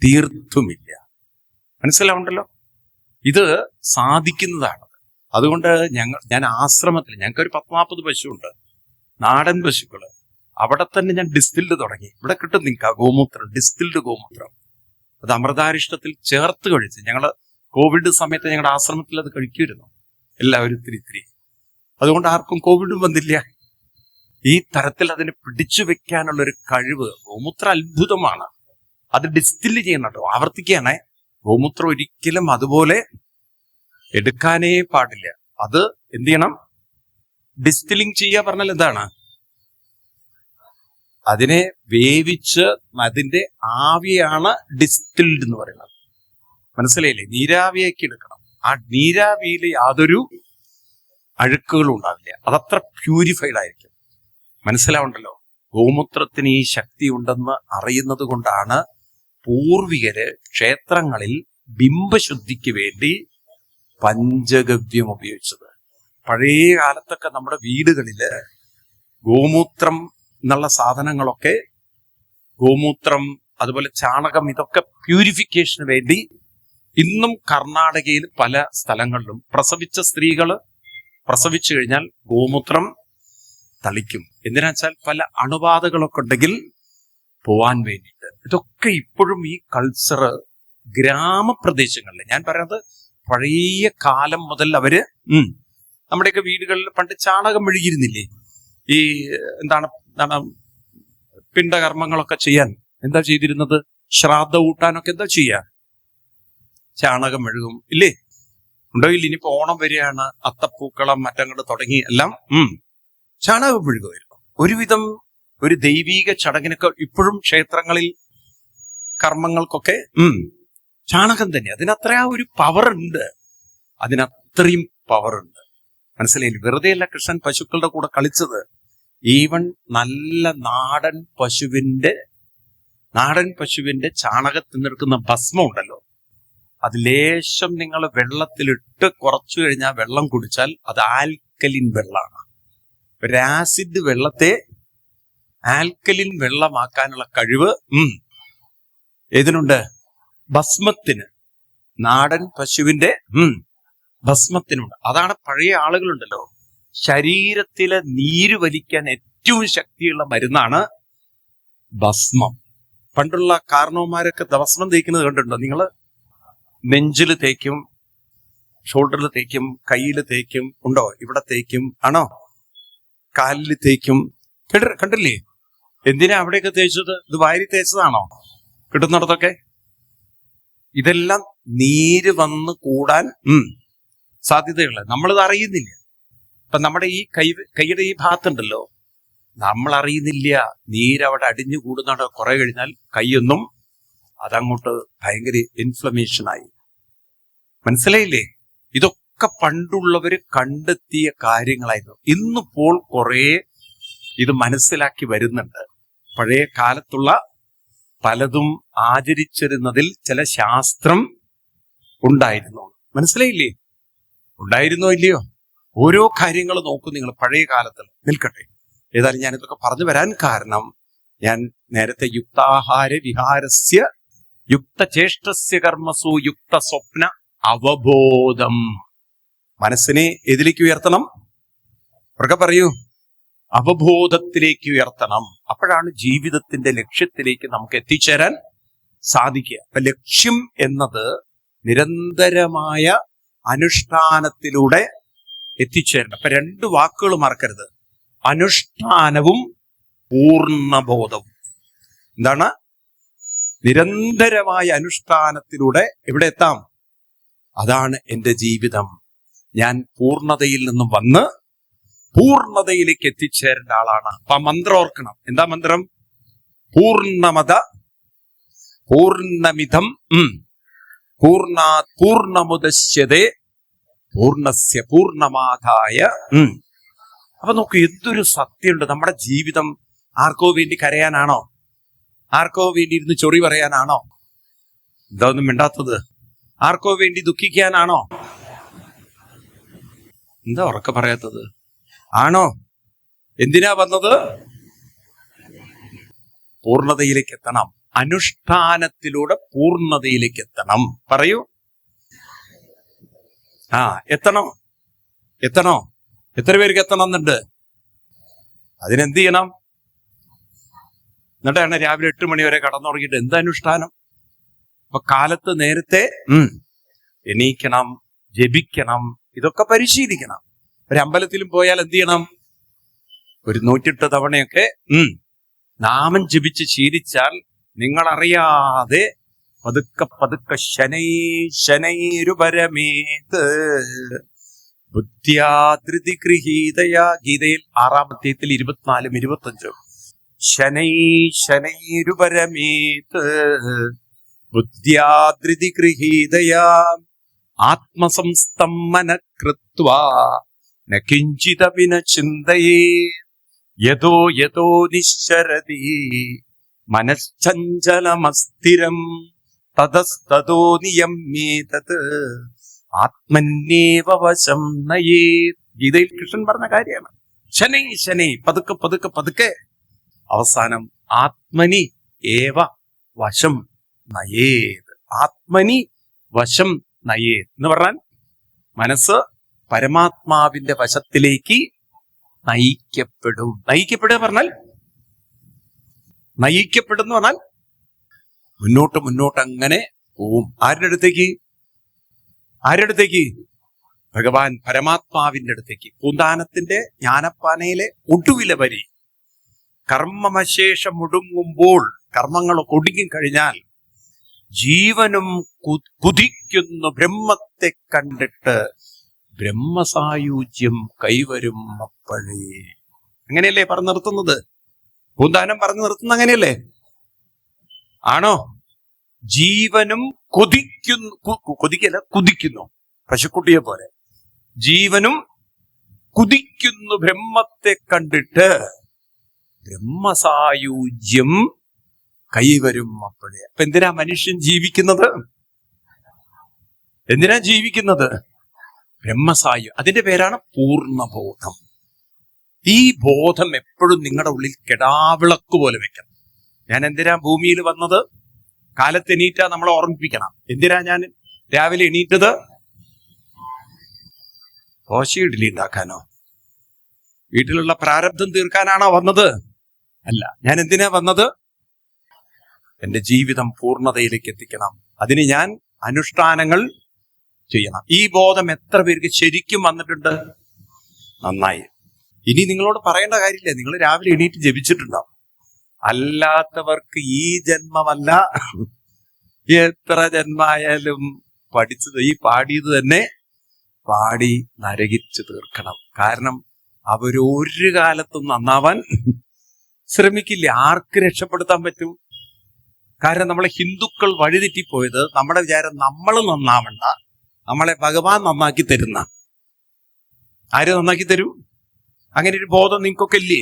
തീർത്തുമില്ല. മനസ്സിലാവുണ്ടല്ലോ? ഇത് സാധിക്കുന്നതാണ്. അതുകൊണ്ട് ഞാൻ ആശ്രമത്തിൽ, ഞങ്ങൾക്കൊരു 10-40 പശുവുണ്ട്, നാടൻ പശുക്കള്. അവിടെ തന്നെ ഞാൻ ഡിസ്റ്റിൽഡ് തുടങ്ങി. ഇവിടെ കിട്ടും നിങ്ങൾക്ക് ഗോമൂത്രം, ഡിസ്റ്റിൽഡ് ഗോമൂത്രം. അത് അമൃതാരിഷ്ടത്തിൽ ചേർത്ത് കഴിച്ച് ഞങ്ങള് കോവിഡ് സമയത്ത് ഞങ്ങളുടെ ആശ്രമത്തിൽ അത് കഴിക്കുമായിരുന്നു എല്ലാവരും ഇത്തിരി. അതുകൊണ്ട് ആർക്കും കോവിഡും വന്നില്ല. ഈ തരത്തിൽ അതിനെ പിടിച്ചു വെക്കാനുള്ള ഒരു കഴിവ് ഗോമൂത്രം അത്ഭുതമാണ്. അത് ഡിസ്റ്റില് ചെയ്യണം കേട്ടോ, ആവർത്തിക്കുകയാണേ. ഗോമൂത്രം ഒരിക്കലും അതുപോലെ എടുക്കാനേ പാടില്ല. അത് എന്ത് ചെയ്യണം? ഡിസ്റ്റിലിംഗ് ചെയ്യുക പറഞ്ഞാൽ എന്താണ്? അതിനെ വേവിച്ച് അതിന്റെ ആവിയാണ് ഡിസ്റ്റിൽഡ് എന്ന് പറയുന്നത്. മനസ്സിലായില്ലേ? നീരാവിയാക്കി എടുക്കണം. ആ നീരാവിയിൽ യാതൊരു അഴുക്കുകളും ഉണ്ടാവില്ല. അതത്ര പ്യൂരിഫൈഡ് ആയിരിക്കും. മനസ്സിലാവുണ്ടല്ലോ? ഗോമൂത്രത്തിന് ഈ ശക്തി ഉണ്ടെന്ന് അറിയുന്നത് കൊണ്ടാണ് പൂർവികര് ക്ഷേത്രങ്ങളിൽ ബിംബശുദ്ധിക്ക് വേണ്ടി പഞ്ചഗവ്യം ഉപയോഗിച്ചത്. പഴയ കാലത്തൊക്കെ നമ്മുടെ വീടുകളില് ഗോമൂത്രം എന്നുള്ള സാധനങ്ങളൊക്കെ, ഗോമൂത്രം അതുപോലെ ചാണകം, ഇതൊക്കെ പ്യൂരിഫിക്കേഷന് വേണ്ടി ഇന്നും കർണാടകയിൽ പല സ്ഥലങ്ങളിലും പ്രസവിച്ച സ്ത്രീകള് പ്രസവിച്ചു കഴിഞ്ഞാൽ ഗോമൂത്രം തളിക്കും. എന്തിനാ വെച്ചാൽ പല അണുബാധകളൊക്കെ ഉണ്ടെങ്കിൽ പോവാൻ വേണ്ടിയിട്ട്. ഇതൊക്കെ ഇപ്പോഴും ഈ കൾച്ചർ ഗ്രാമപ്രദേശങ്ങളിൽ, ഞാൻ പറയുന്നത് പഴയ കാലം മുതൽ അവര് നമ്മുടെയൊക്കെ വീടുകളിൽ പണ്ട് ചാണകം മെഴുകിയിരുന്നില്ലേ? ഈ എന്താണ് പിണ്ടകർമ്മങ്ങളൊക്കെ ചെയ്യാൻ എന്താ ചെയ്തിരുന്നത്? ശ്രാദ്ധ ഊട്ടാനൊക്കെ എന്താ ചെയ്യാ? ചാണകം മെഴുകും ഇല്ലേ? ഉണ്ടോ? ഇല്ല. ഇനിയിപ്പോ ഓണം വരികയാണ്, അത്തപ്പൂക്കളം മറ്റങ്ങോട്ട് തുടങ്ങി എല്ലാം ചാണകം മെഴുകുമായിരുന്നു. ഒരുവിധം ഒരു ദൈവീക ചടങ്ങിനൊക്കെ ഇപ്പോഴും ക്ഷേത്രങ്ങളിൽ കർമ്മങ്ങൾക്കൊക്കെ ചാണകം തന്നെ. അതിനത്ര ഒരു പവർ ഉണ്ട്, അതിനത്രയും പവർ ഉണ്ട്. മനസ്സിലായില്ലേ? വെറുതെ അല്ല കൃഷ്ണൻ പശുക്കളുടെ കൂടെ കളിച്ചത്. ഈവൻ നല്ല നാടൻ പശുവിന്റെ ചാണകത്തിൽ നിൽക്കുന്ന ഭസ്മം ഉണ്ടല്ലോ, അത് ലേശം നിങ്ങൾ വെള്ളത്തിലിട്ട് കുറച്ചു കഴിഞ്ഞാൽ വെള്ളം കുടിച്ചാൽ അത് ആൽക്കലിൻ വെള്ളമാണ്. ഒരു ആസിഡ് വെള്ളത്തെ ആൽക്കലിൻ വെള്ളമാക്കാനുള്ള കഴിവ് ഏതിനുണ്ട്? ഭസ്മത്തിന്, നാടൻ പശുവിന്റെ ഭസ്മത്തിനുണ്ട്. അതാണ് പഴയ ആളുകളുണ്ടല്ലോ, ശരീരത്തിലെ നീര് വലിക്കാൻ ഏറ്റവും ശക്തിയുള്ള മരുന്നാണ് ഭസ്മം. പണ്ടുള്ള കാരണവന്മാരൊക്കെ ഭസ്മം തേക്കുന്നത് കണ്ടിട്ടുണ്ടോ നിങ്ങള്? നെഞ്ചില് തേക്കും, ഷോൾഡറിൽ തേക്കും, കയ്യിൽ തേക്കും, ഉണ്ടോ? ഇവിടെ തേക്കും, ആണോ? കാലിൽ തേക്കും, കണ്ടില്ലേ? എന്തിനാ അവിടെയൊക്കെ തേച്ചത്? ഇത് വാരി തേച്ചതാണോ കിട്ടുന്നിടത്തൊക്കെ? ഇതെല്ലാം നീര് വന്ന് കൂടാൻ സാധ്യതയുള്ള, നമ്മളിത് അറിയുന്നില്ല. ഇപ്പൊ നമ്മുടെ ഈ കൈയുടെ ഈ ഭാഗത്തുണ്ടല്ലോ, നമ്മൾ അറിയുന്നില്ല നീരവിടെ അടിഞ്ഞു കൂടുന്നുണ്ടോ. കുറെ കഴിഞ്ഞാൽ കൈയൊന്നും അതങ്ങോട്ട് ഭയങ്കര ഇൻഫ്ലമേഷനായി. മനസ്സിലായില്ലേ? ഇതൊക്കെ പണ്ടുള്ളവര് കണ്ടെത്തിയ കാര്യങ്ങളായിരുന്നു. ഇന്നിപ്പോൾ കുറെ ഇത് മനസ്സിലാക്കി വരുന്നുണ്ട്. പഴയ കാലത്തുള്ള പലതും ആചരിച്ചിരുന്നതിൽ ചില ശാസ്ത്രം ഉണ്ടായിരുന്നു. മനസ്സിലായില്ലേ? ഉണ്ടായിരുന്നോ ഇല്ലയോ? ഓരോ കാര്യങ്ങൾ നോക്കൂ നിങ്ങൾ. പഴയ കാലത്തിൽ നിൽക്കട്ടെ. ഏതായാലും ഞാൻ ഇതൊക്കെ പറഞ്ഞു വരാൻ കാരണം, ഞാൻ നേരത്തെ യുക്താഹാര വിഹാരസ്യ യുക്തചേഷ്ടസ്യ കർമ്മസു യുക്ത സ്വപ്ന അവബോധം. മനസ്സിനെ എതിലേക്ക് ഉയർത്തണം? ഉറക്കെ പറയൂ. അവബോധത്തിലേക്ക് ഉയർത്തണം. അപ്പോഴാണ് ജീവിതത്തിന്റെ ലക്ഷ്യത്തിലേക്ക് നമുക്ക് എത്തിച്ചേരാൻ സാധിക്കുക. അപ്പൊ ലക്ഷ്യം എന്നത് നിരന്തരമായ അനുഷ്ഠാനത്തിലൂടെ എത്തിച്ചേരണം. അപ്പൊ രണ്ട് വാക്കുകൾ മറക്കരുത്: അനുഷ്ഠാനവും പൂർണ്ണബോധവും. എന്താണ്? നിരന്തരമായ അനുഷ്ഠാനത്തിലൂടെ എവിടെ എത്താം? അതാണ് എന്റെ ജീവിതം. ഞാൻ പൂർണ്ണതയിൽ നിന്നും വന്ന് പൂർണ്ണതയിലേക്ക് എത്തിച്ചേരേണ്ട ആളാണ്. അപ്പൊ ആ മന്ത്രം ഓർക്കണം. എന്താ മന്ത്രം? പൂർണ്ണമിതം പൂർണ്ണാത് പൂർണ്ണമുദശ്യതേ പൂർണ്ണസ്യ പൂർണ്ണമാദായ. അപ്പൊ നോക്കൂ, എന്തൊരു സത്യമുണ്ട്. നമ്മുടെ ജീവിതം ആർക്കോ വേണ്ടി കരയാനാണോ? ആർക്കോ വേണ്ടി ഇരുന്ന് ചൊറി പറയാനാണോ? എന്താ ഒന്നും മിണ്ടാത്തത്? ആർക്കോ വേണ്ടി ദുഃഖിക്കാനാണോ? എന്താ ഉറക്കെ പറയാത്തത്? ആണോ? എന്തിനാ വന്നത്? പൂർണ്ണതയിലേക്ക് എത്തണം. അനുഷ്ഠാനത്തിലൂടെ പൂർണ്ണതയിലേക്ക് എത്തണം. പറയൂ. എത്തണോ? എത്ര പേർക്ക് എത്തണമെന്നുണ്ട്? അതിനെന്ത് ചെയ്യണം? എന്നിട്ടാണ് രാവിലെ 8 മണി വരെ കടന്നുറങ്ങിയിട്ട് എന്താ അനുഷ്ഠാനം? അപ്പൊ കാലത്ത് നേരത്തെ എണീക്കണം, ജപിക്കണം, ഇതൊക്കെ പരിശീലിക്കണം. ഒരു അമ്പലത്തിലും പോയാൽ എന്ത് ചെയ്യണം? ഒരു 108 തവണയൊക്കെ നാമം ജപിച്ച് ശീലിച്ചാൽ നിങ്ങളറിയാതെ പതുക്കെ ശനൈരുപരമേത് ബുദ്ധ്യാധൃതി ഗൃഹീതയാ. ഗീതയിൽ 6-ാം അധ്യായത്തിൽ 24-ഉം 25-ഉം ശനൈരുപരമേത് ബുദ്ധ്യാധൃതി ഗൃഹീതയാ ആത്മസംസ്ഥം മനഃകൃത്വാ ന കിഞ്ചിദപി ന ചിന്തയേ യതോ നിശ്ചരതി മനശ്ചഞ്ചലമസ്ഥിരം തതസ്തതോ നിയമേതത് ആത്മന്യേവ വശം നയേ. ഗീതയിൽ കൃഷ്ണൻ പറഞ്ഞ കാര്യമാണ്. ശനൈ ശനൈ, പതുക്കെ പതുക്കെ പതുക്കെ അവസാനം ആത്മനി ഏവ വശം നയേത്. ആത്മനി വശം നയേത് എന്ന് പറഞ്ഞാൽ മനസ്സ് പരമാത്മാവിന്റെ വശത്തിലേക്ക് നയിക്കപ്പെടും. നയിക്കപ്പെടുക പറഞ്ഞാൽ, നയിക്കപ്പെടുന്ന പറഞ്ഞാൽ മുന്നോട്ട് മുന്നോട്ട് അങ്ങനെ പോവും. ആരുടെ അടുത്തേക്ക്? ആരുടെ അടുത്തേക്ക്? ഭഗവാൻ പരമാത്മാവിന്റെ അടുത്തേക്ക്. പൂന്താനത്തിന്റെ ജ്ഞാനപ്പാനയിലെ ഒടുവിലെ വരി, കർമ്മമശേഷം ഒടുങ്ങുമ്പോൾ, കർമ്മങ്ങൾ ഒടുങ്ങിക്കഴിഞ്ഞാൽ ജീവനും കുതിക്കുന്നു ബ്രഹ്മത്തെ കണ്ടിട്ട് ബ്രഹ്മസായുജ്യം കൈവരും അപ്പോഴേ. അങ്ങനെയല്ലേ പറഞ്ഞു നിർത്തുന്നത്? പൂന്താനം പറഞ്ഞു നിർത്തുന്നത് അങ്ങനെയല്ലേ? ആണോ? ജീവനും കൊതിക്കുന്നു, കൊതിക്കല്ല കുതിക്കുന്നു, പശുക്കുട്ടിയെ പോലെ. ജീവനും കുതിക്കുന്നു ബ്രഹ്മത്തെ കണ്ടിട്ട് ബ്രഹ്മസായുജ്യം കൈവരും അപ്പോഴേ. അപ്പൊ എന്തിനാ മനുഷ്യൻ ജീവിക്കുന്നത്? എന്തിനാ ജീവിക്കുന്നത്? ബ്രഹ്മസായു. അതിന്റെ പേരാണ് പൂർണ്ണബോധം. ഈ ബോധം എപ്പോഴും നിങ്ങളുടെ ഉള്ളിൽ കെടാവിളക്ക് പോലെ വെക്കണം. ഞാൻ എന്തിനാ ഭൂമിയിൽ വന്നത്? കാലത്ത് എണീറ്റാ നമ്മളെ ഓർമ്മിപ്പിക്കണം. എന്തിനാ ഞാൻ രാവിലെ എണീറ്റത്? ദോശ ഇഡ്ഡലി ഉണ്ടാക്കാനോ വീട്ടിലുള്ള പ്രാരബ്ധം തീർക്കാനാണോ വന്നത്? അല്ല. ഞാൻ എന്തിനാ വന്നത്? എന്റെ ജീവിതം പൂർണ്ണതയിലേക്ക് എത്തിക്കണം. അതിന് ഞാൻ അനുഷ്ഠാനങ്ങൾ ചെയ്യണം. ഈ ബോധം എത്ര പേർക്ക് ശരിക്കും വന്നിട്ടുണ്ട്? നന്നായി. ഇനി നിങ്ങളോട് പറയേണ്ട കാര്യമില്ല. നിങ്ങൾ രാവിലെ എണീറ്റ് ജപിച്ചിട്ടുണ്ടാവും. അല്ലാത്തവർക്ക് ഈ ജന്മമല്ല, എത്ര ജന്മായാലും പഠിച്ചത് ഈ പാടിയത് തന്നെ പാടി നരകിച്ചു തീർക്കണം. കാരണം അവരൊരു കാലത്തും നന്നാവാൻ ശ്രമിക്കില്ല. ആർക്ക് രക്ഷപ്പെടുത്താൻ പറ്റും? കാരണം നമ്മളെ ഹിന്ദുക്കൾ വഴിതെറ്റിപ്പോയത്, നമ്മുടെ വിചാരം നമ്മൾ നന്നാവണ്ട, നമ്മളെ ഭഗവാൻ നന്നാക്കി തരുന്ന. ആര് നന്നാക്കി തരും? അങ്ങനെ ഒരു ബോധം നിങ്ങൾക്കൊക്കെ ഇല്ലേ?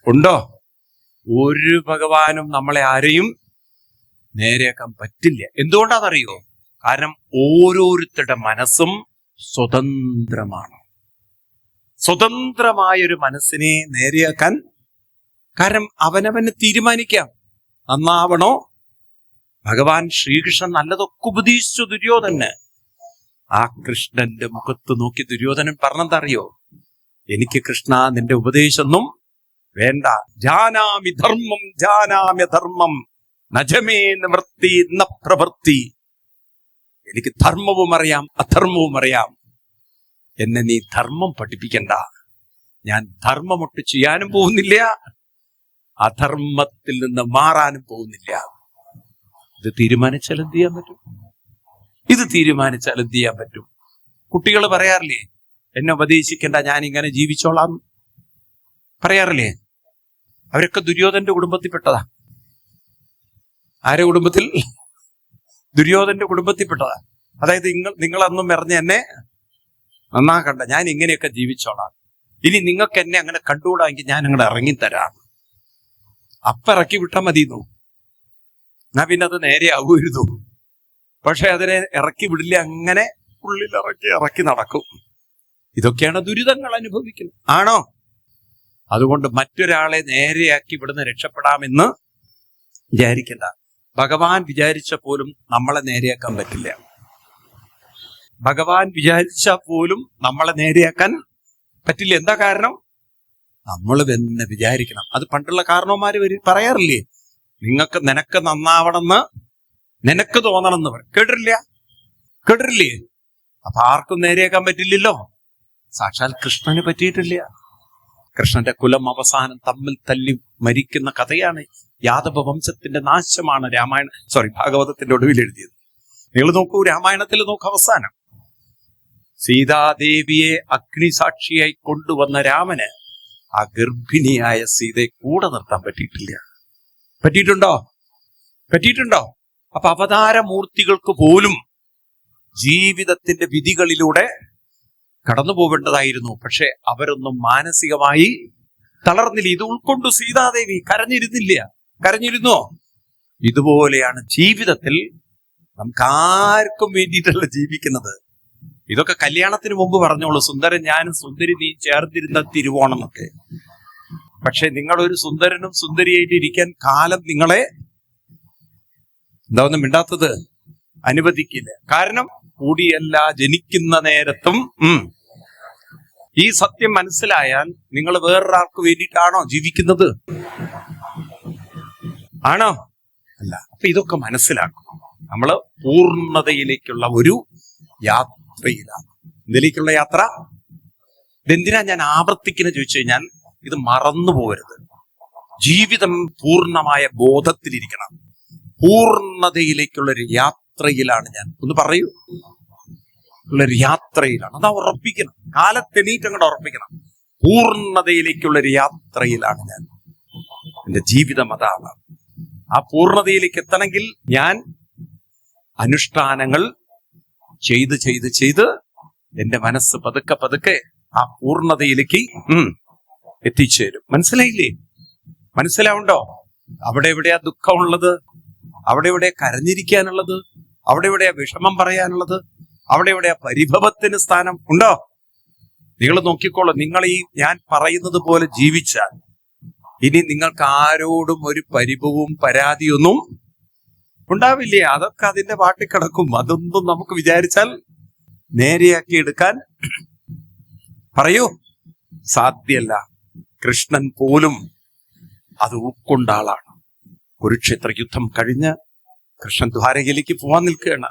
ഉണ്ടോ? ഒരു ഭഗവാനും നമ്മളെ ആരെയും നേരെയാക്കാൻ പറ്റില്ല. എന്തുകൊണ്ടാണെന്നറിയോ? കാരണം ഓരോരുത്തരുടെ മനസ്സും സ്വതന്ത്രമാണ്. സ്വതന്ത്രമായൊരു മനസ്സിനെ നേരെയാക്കാൻ, കാരണം അവനവന് തീരുമാനിക്കാം നന്നാവണോ. ഭഗവാൻ ശ്രീകൃഷ്ണൻ നല്ലതൊക്കെ ഉപദേശിച്ചു ദുര്യോധനന്. ആ കൃഷ്ണന്റെ മുഖത്ത് നോക്കി ദുര്യോധനൻ പറഞ്ഞെന്തറിയോ? എനിക്ക് കൃഷ്ണ നിന്റെ ഉപദേശമൊന്നും വേണ്ട. ജാനാമി ധർമ്മം ജാനാമ്യധർമ്മം നജമേ നിവൃത്തി ന പ്രവൃത്തി. എനിക്ക് ധർമ്മവും അറിയാം അധർമ്മവും അറിയാം. എന്നെ നീ ധർമ്മം പഠിപ്പിക്കണ്ട. ഞാൻ ധർമ്മമൊട്ട് ചെയ്യാനും പോകുന്നില്ല, അധർമ്മത്തിൽ നിന്ന് മാറാനും പോകുന്നില്ല. ഇത് തീരുമാനിച്ചാൽ എന്ത് ചെയ്യാൻ പറ്റും? ഇത് തീരുമാനിച്ചാൽ എന്ത് ചെയ്യാൻ പറ്റും? കുട്ടികൾ പറയാറില്ലേ, എന്നെ ഉപദേശിക്കണ്ട, ഞാൻ ഇങ്ങനെ ജീവിച്ചോളാം പറയാറില്ലേ? അവരൊക്കെ ദുര്യോധന്റെ കുടുംബത്തിൽപ്പെട്ടതാ. ആരെ കുടുംബത്തിൽ? ദുര്യോധന്റെ കുടുംബത്തിൽപ്പെട്ടതാ. അതായത് നിങ്ങളൊന്നും പറഞ്ഞ് എന്നെ നന്നാക്കണ്ട, ഞാൻ ഇങ്ങനെയൊക്കെ ജീവിച്ചോളാം. ഇനി നിങ്ങൾക്ക് എന്നെ അങ്ങനെ കണ്ടുകൂടാമെങ്കിൽ ഞാൻ അങ്ങോട്ട് ഇറങ്ങിത്തരാം. അപ്പ ഇറക്കി വിട്ടാൽ മതിയെന്നു. ഞാൻ പിന്നെ അത് നേരെ ആവുമായിരുന്നു. പക്ഷെ അതിനെ ഇറക്കി വിടില്ല, അങ്ങനെ ഉള്ളിൽ ഇറക്കി നടക്കും. ഇതൊക്കെയാണ് ദുരിതങ്ങൾ അനുഭവിക്കുന്നത്. ആണോ? അതുകൊണ്ട് മറ്റൊരാളെ നേരെയാക്കി ഇവിടുന്ന് രക്ഷപ്പെടാമെന്ന് വിചാരിക്കണ്ട. ഭഗവാൻ വിചാരിച്ച പോലും നമ്മളെ നേരെയാക്കാൻ പറ്റില്ല. ഭഗവാൻ വിചാരിച്ച പോലും നമ്മളെ നേരെയാക്കാൻ പറ്റില്ല. എന്താ കാരണം? നമ്മൾ തന്നെ വിചാരിക്കണം. അത് പണ്ടുള്ള കാരണവന്മാര് പറയാറില്ലേ, നിനക്ക് നന്നാവണമെന്ന് നിനക്ക് തോന്നണമെന്ന് പറയും. കേട്ടിട്ടില്ലേ? അപ്പൊ ആർക്കും നേരെയാക്കാൻ പറ്റില്ലല്ലോ. സാക്ഷാൽ കൃഷ്ണന് പറ്റിയിട്ടില്ല. കൃഷ്ണന്റെ കുലം അവസാനം തമ്മിൽ തല്ലി മരിക്കുന്ന കഥയാണ്. യാദവ വംശത്തിന്റെ നാശമാണ് ഭാഗവതത്തിന്റെ ഒടുവിൽ എഴുതിയത്. നിങ്ങൾ നോക്കൂ, രാമായണത്തിൽ നോക്കൂ, അവസാനം സീതാദേവിയെ അഗ്നിസാക്ഷിയായി കൊണ്ടുവന്ന രാമന് ആ ഗർഭിണിയായ സീതയെ കൂടെ നിർത്താൻ പറ്റിയിട്ടുണ്ടോ? അപ്പൊ അവതാരമൂർത്തികൾക്ക് പോലും ജീവിതത്തിന്റെ വിധികളിലൂടെ കടന്നു പോവേണ്ടതായിരുന്നു. പക്ഷെ അവരൊന്നും മാനസികമായി തളർന്നില്ല. ഇത് ഉൾക്കൊണ്ടു സീതാദേവി. കരഞ്ഞിരുന്നോ? ഇതുപോലെയാണ് ജീവിതത്തിൽ നമുക്ക് ആർക്കും വേണ്ടിയിട്ടല്ല ജീവിക്കുന്നത്. ഇതൊക്കെ കല്യാണത്തിന് മുമ്പ് പറഞ്ഞോളൂ, സുന്ദരൻ ഞാനും സുന്ദരി നീ ചേർന്നിരുന്ന തിരുവോണം എന്നൊക്കെ. പക്ഷെ നിങ്ങളൊരു സുന്ദരനും സുന്ദരിയായിട്ട് ഇരിക്കാൻ കാലം നിങ്ങളെ എന്താ ഒന്നും മിണ്ടാത്തത് അനുവദിക്കില്ല. കാരണം കൂടിയല്ല ജനിക്കുന്ന നേരത്തും ഈ സത്യം മനസ്സിലായാൽ നിങ്ങൾ വേറൊരാൾക്ക് വേണ്ടിയിട്ടാണോ ജീവിക്കുന്നത്? ആണോ? അല്ല. അപ്പൊ ഇതൊക്കെ മനസ്സിലാക്കും. നമ്മള് പൂർണ്ണതയിലേക്കുള്ള ഒരു യാത്രയിലാണ്. ഇതിലേക്കുള്ള യാത്ര ഇതെന്തിനാ ഞാൻ ആവർത്തിക്കുന്നത് ചോദിച്ചു കഴിഞ്ഞാൽ, ഇത് മറന്നു പോകരുത്. ജീവിതം പൂർണ്ണമായ ബോധത്തിലിരിക്കണം. പൂർണ്ണതയിലേക്കുള്ളൊരു യാത്രയിലാണ് ഞാൻ. ഒന്ന് പറയൂ. ഉള്ളൊരു യാത്രയിലാണ്. അതാ ഉറപ്പിക്കണം. കാലത്തെണീറ്റ് അങ്ങോട്ട് ഉറപ്പിക്കണം. പൂർണ്ണതയിലേക്കുള്ളൊരു യാത്രയിലാണ് ഞാൻ. എന്റെ ജീവിതം അതാണ്. ആ പൂർണ്ണതയിലേക്ക് എത്തണമെങ്കിൽ ഞാൻ അനുഷ്ഠാനങ്ങൾ ചെയ്ത് ചെയ്ത് ചെയ്ത് എന്റെ മനസ്സ് പതുക്കെ പതുക്കെ ആ പൂർണ്ണതയിലേക്ക് എത്തിച്ചേരും. മനസ്സിലായില്ലേ? മനസ്സിലാവുണ്ടോ? അവിടെ എവിടെയാ ദുഃഖമുള്ളത്? അവിടെ എവിടെയാ കരഞ്ഞിരിക്കാനുള്ളത്? അവിടെ എവിടെയാ വിഷമം പറയാനുള്ളത്? അവിടെ എവിടെയാ പരിഭവത്തിന് സ്ഥാനം ഉണ്ടോ? നിങ്ങൾ നോക്കിക്കോളൂ. നിങ്ങൾ ഈ ഞാൻ പറയുന്നത് പോലെ ജീവിച്ചാൽ ഇനി നിങ്ങൾക്ക് ആരോടും ഒരു പരിഭവവും പരാതിയൊന്നും ഉണ്ടാവില്ലേ? അതൊക്കെ അതിന്റെ പാട്ടിൽ കിടക്കും. അതൊന്നും നമുക്ക് വിചാരിച്ചാൽ നേരെയാക്കി എടുക്കാൻ പറയൂ സാധ്യല്ല. കൃഷ്ണൻ പോലും അത് ഉൾക്കൊണ്ട ആളാണ്. കുരുക്ഷേത്ര യുദ്ധം കഴിഞ്ഞ് കൃഷ്ണൻ ദ്വാരകയിലേക്ക് പോവാൻ നിൽക്കുകയാണ്.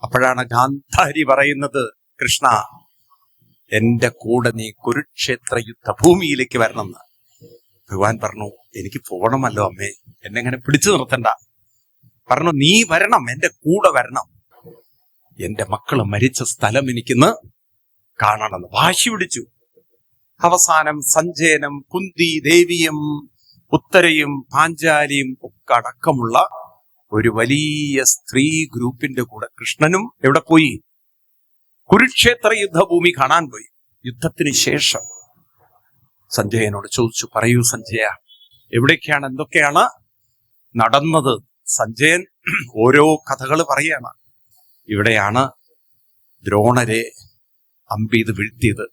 അപ്പോഴാണ് ഗാന്ധാരി പറയുന്നത്, കൃഷ്ണ എന്റെ കൂടെ നീ കുരുക്ഷേത്ര യുദ്ധഭൂമിയിലേക്ക് വരണമെന്ന്. ഭഗവാൻ പറഞ്ഞു, എനിക്ക് പോകണമല്ലോ അമ്മേ, എന്നെ ഇങ്ങനെ പിടിച്ചു നിർത്തണ്ട. പറഞ്ഞു, നീ വരണം, എന്റെ കൂടെ വരണം. എന്റെ മക്കള് മരിച്ച സ്ഥലം എനിക്കിന്ന് കാണണമെന്ന് വാശി പിടിച്ചു. അവസാനം സഞ്ജയനും കുന്തി ദേവിയും ഉത്തരയും പാഞ്ചാലിയും ഒക്കെ അടക്കമുള്ള ഒരു വലിയ സ്ത്രീ ഗ്രൂപ്പിന്റെ കൂടെ കൃഷ്ണനും എവിടെ പോയി? കുരുക്ഷേത്ര യുദ്ധഭൂമി കാണാൻ പോയി. യുദ്ധത്തിന് ശേഷം സഞ്ജയനോട് ചോദിച്ചു, പറയൂ സഞ്ജയ, എവിടേക്കാണ് എന്തൊക്കെയാണ് നടന്നത്? സഞ്ജയൻ ഓരോ കഥകൾ പറയാണ്. ഇവിടെയാണ് ദ്രോണരെ അമ്പെയ്ത് വീഴ്ത്തിയത്,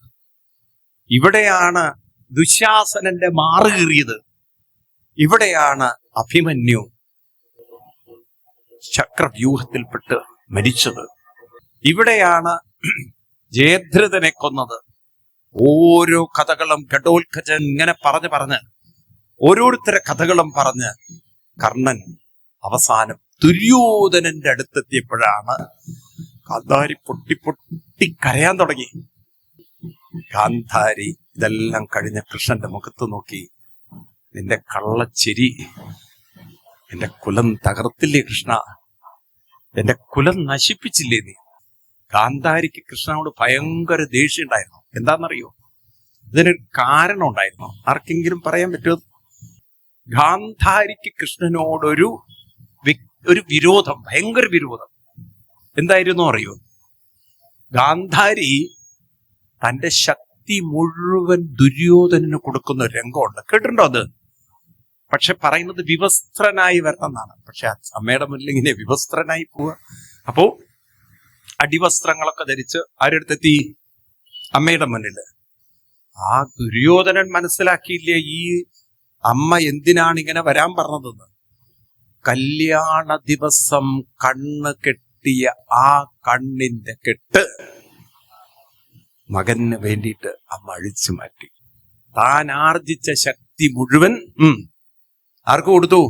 ഇവിടെയാണ് ദുശാസനന്റെ മാറുകീറിയത്, ഇവിടെയാണ് അഭിമന്യു ചക്രവ്യൂഹത്തിൽപ്പെട്ട് മരിച്ചത്, ഇവിടെയാണ് ജയദ്രഥനെ കൊന്നത്. ഓരോ കഥകളും ഘടോത്കചൻ ഇങ്ങനെ പറഞ്ഞ് ഓരോരുത്തരെ കഥകളും പറഞ്ഞ് കർണൻ അവസാനം ദുര്യോധനന്റെ അടുത്തെത്തിയപ്പോഴാണ് ഗാന്ധാരി പൊട്ടി കരയാൻ തുടങ്ങി. ഗാന്ധാരി ഇതെല്ലാം കഴിഞ്ഞ കൃഷ്ണന്റെ മുഖത്ത് നോക്കി, നിന്റെ കള്ളച്ചിരി എന്റെ കുലം തകർത്തില്ലേ കൃഷ്ണ, എന്റെ കുലം നശിപ്പിച്ചില്ലേ നീ? ഗാന്ധാരിക്ക് കൃഷ്ണനോട് ഭയങ്കര ദേഷ്യം ഉണ്ടായിരുന്നു. എന്താണെന്നറിയോ? ഇതിനൊരു കാരണം ഉണ്ടായിരുന്നു. ആർക്കെങ്കിലും പറയാൻ പറ്റുമോ? ഗാന്ധാരിക്ക് കൃഷ്ണനോടൊരു വിരോധം, ഭയങ്കര വിരോധം. എന്തായിരുന്നു അറിയോ? ഗാന്ധാരി തന്റെ ശക്തി മുഴുവൻ ദുര്യോധനന് കൊടുക്കുന്ന ഒരു രംഗമുണ്ട്. കേട്ടിട്ടുണ്ടോ അത്? പക്ഷെ പറയുന്നത് വിവസ്ത്രനായി വരണം എന്നാണ്. പക്ഷെ അമ്മയുടെ മുന്നിൽ ഇങ്ങനെ വിവസ്ത്രനായി പോവുക. അപ്പോ അടിവസ്ത്രങ്ങളൊക്കെ ധരിച്ച് ആരെടുത്തെത്തി? അമ്മയുടെ മുന്നിൽ. ആ ദുര്യോധനൻ മനസ്സിലാക്കിയില്ലേ ഈ അമ്മ എന്തിനാണ് ഇങ്ങനെ വരാൻ പറഞ്ഞതെന്ന്. കല്യാണ ദിവസം കണ്ണ് കെട്ടിയ ആ കണ്ണിന്റെ കെട്ട് മകന് വേണ്ടിയിട്ട് അമ്മ അഴിച്ചു മാറ്റി. താൻ ആർജിച്ച ശക്തി മുഴുവൻ ആർക്ക് കൊടുത്തു?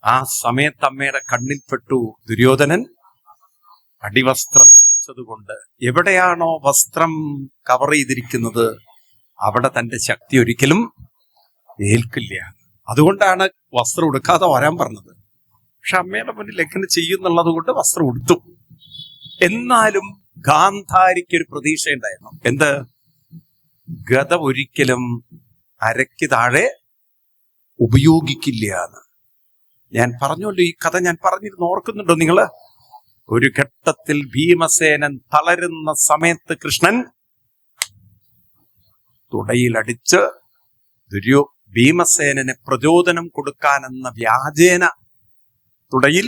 ആ സമയത്ത് അമ്മയുടെ കണ്ണിൽപ്പെട്ടു. ദുര്യോധനൻ അടിവസ്ത്രം ധരിച്ചത് കൊണ്ട് എവിടെയാണോ വസ്ത്രം കവർ ചെയ്തിരിക്കുന്നത് അവിടെ തന്റെ ശക്തി ഒരിക്കലും ഏൽക്കില്ല. അതുകൊണ്ടാണ് വസ്ത്രം ഉടുക്കാതെ വരാൻ പറഞ്ഞത്. പക്ഷെ അമ്മയുടെ മുന്നിൽ എങ്ങനെ ചെയ്യുന്നുള്ളത് കൊണ്ട് വസ്ത്രം ഉടുത്തു. എന്നാലും ഗാന്ധാരിക്ക് ഒരു പ്രതീക്ഷ ഉണ്ടായിരുന്നു. എന്ത്? ഗദ ഒരിക്കലും അരയ്ക്ക് താഴെ ഉപയോഗിക്കില്ല എന്ന്. ഞാൻ പറഞ്ഞല്ലോ, ഈ കഥ ഞാൻ പറഞ്ഞിരുന്നു, ഓർക്കുന്നുണ്ടോ നിങ്ങള്? ഒരു ഘട്ടത്തിൽ ഭീമസേനൻ തളരുന്ന സമയത്ത് കൃഷ്ണൻ തുടയിലടിച്ച് ഭീമസേനന് പ്രചോദനം കൊടുക്കാനെന്ന വ്യാജേന തുടയിൽ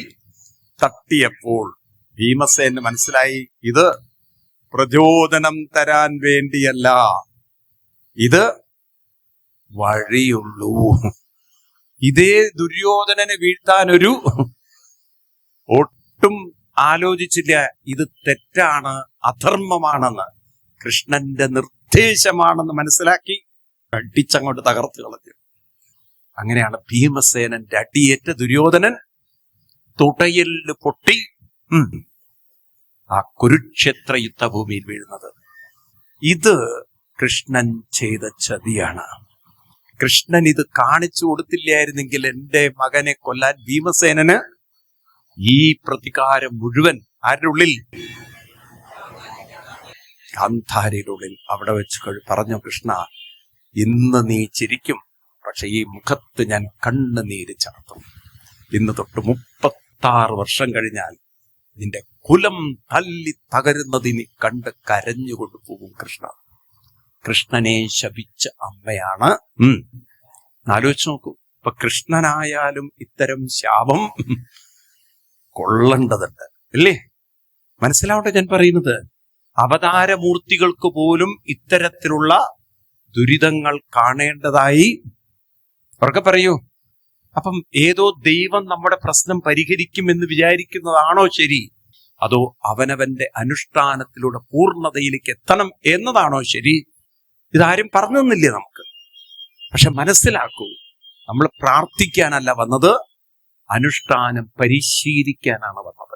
തട്ടിയപ്പോൾ ഭീമസേന് മനസ്സിലായി, ഇത് പ്രചോദനം തരാൻ വേണ്ടിയല്ല, ഇത് വഴിയുള്ളൂ. ഇതേ ദുര്യോധനനെ വീഴ്ത്താനൊരു ഒട്ടും ആലോചിച്ചില്ല. ഇത് തെറ്റാണ്, അധർമ്മമാണെന്ന്, കൃഷ്ണന്റെ നിർദ്ദേശമാണെന്ന് മനസ്സിലാക്കി അടിച്ചങ്ങോട്ട് തകർത്ത് കളഞ്ഞു. അങ്ങനെയാണ് ഭീമസേനന്റെ അടിയേറ്റ ദുര്യോധനൻ തുടയെല്ല് പൊട്ടി ആ കുരുക്ഷേത്ര യുദ്ധഭൂമിയിൽ വീഴുന്നത്. ഇത് കൃഷ്ണൻ ചെയ്ത ചതിയാണ്. കൃഷ്ണൻ ഇത് കാണിച്ചു കൊടുത്തില്ലായിരുന്നെങ്കിൽ എന്റെ മകനെ കൊല്ലാൻ ഭീമസേനന് ഈ പ്രതികാരം മുഴുവൻ ആരുടെ ഉള്ളിൽ? ഗാന്ധാരിയുടെ ഉള്ളിൽ. അവിടെ വെച്ച് പറഞ്ഞു, കൃഷ്ണ, ഇന്ന് നീ ചിരിക്കും, പക്ഷെ ഈ മുഖത്ത് ഞാൻ കണ്ണുനീര് ചാർത്തും. ഇന്ന് തൊട്ട് 36 വർഷം കഴിഞ്ഞാൽ നിന്റെ കുലം തല്ലി തകരുന്നതിന് കണ്ട് കരഞ്ഞുകൊണ്ട് പോകും കൃഷ്ണ. കൃഷ്ണനെ ശപിച്ച അമ്മയാണ്. ആലോചിച്ച് നോക്കൂ. ഇപ്പൊ കൃഷ്ണനായാലും ഇത്തരം ശാപം കൊള്ളേണ്ടതുണ്ട്, അല്ലേ? മനസ്സിലാവട്ടെ ഞാൻ പറയുന്നത്. അവതാരമൂർത്തികൾക്ക് പോലും ഇത്തരത്തിലുള്ള ദുരിതങ്ങൾ കാണേണ്ടതായി. അവർക്ക് പറയൂ. അപ്പം ഏതോ ദൈവം നമ്മുടെ പ്രശ്നം പരിഹരിക്കുമെന്ന് വിചാരിക്കുന്നതാണോ ശരി? അതോ അവനവന്റെ അനുഷ്ഠാനത്തിലൂടെ പൂർണ്ണതയിലേക്ക് എത്തണം എന്നതാണോ ശരി? ഇതാരും പറഞ്ഞു തന്നില്ലേ നമുക്ക്. പക്ഷെ മനസ്സിലാക്കൂ, നമ്മൾ പ്രാർത്ഥിക്കാനല്ല വന്നത്, അനുഷ്ഠാനം പരിശീലിക്കാനാണ് വന്നത്.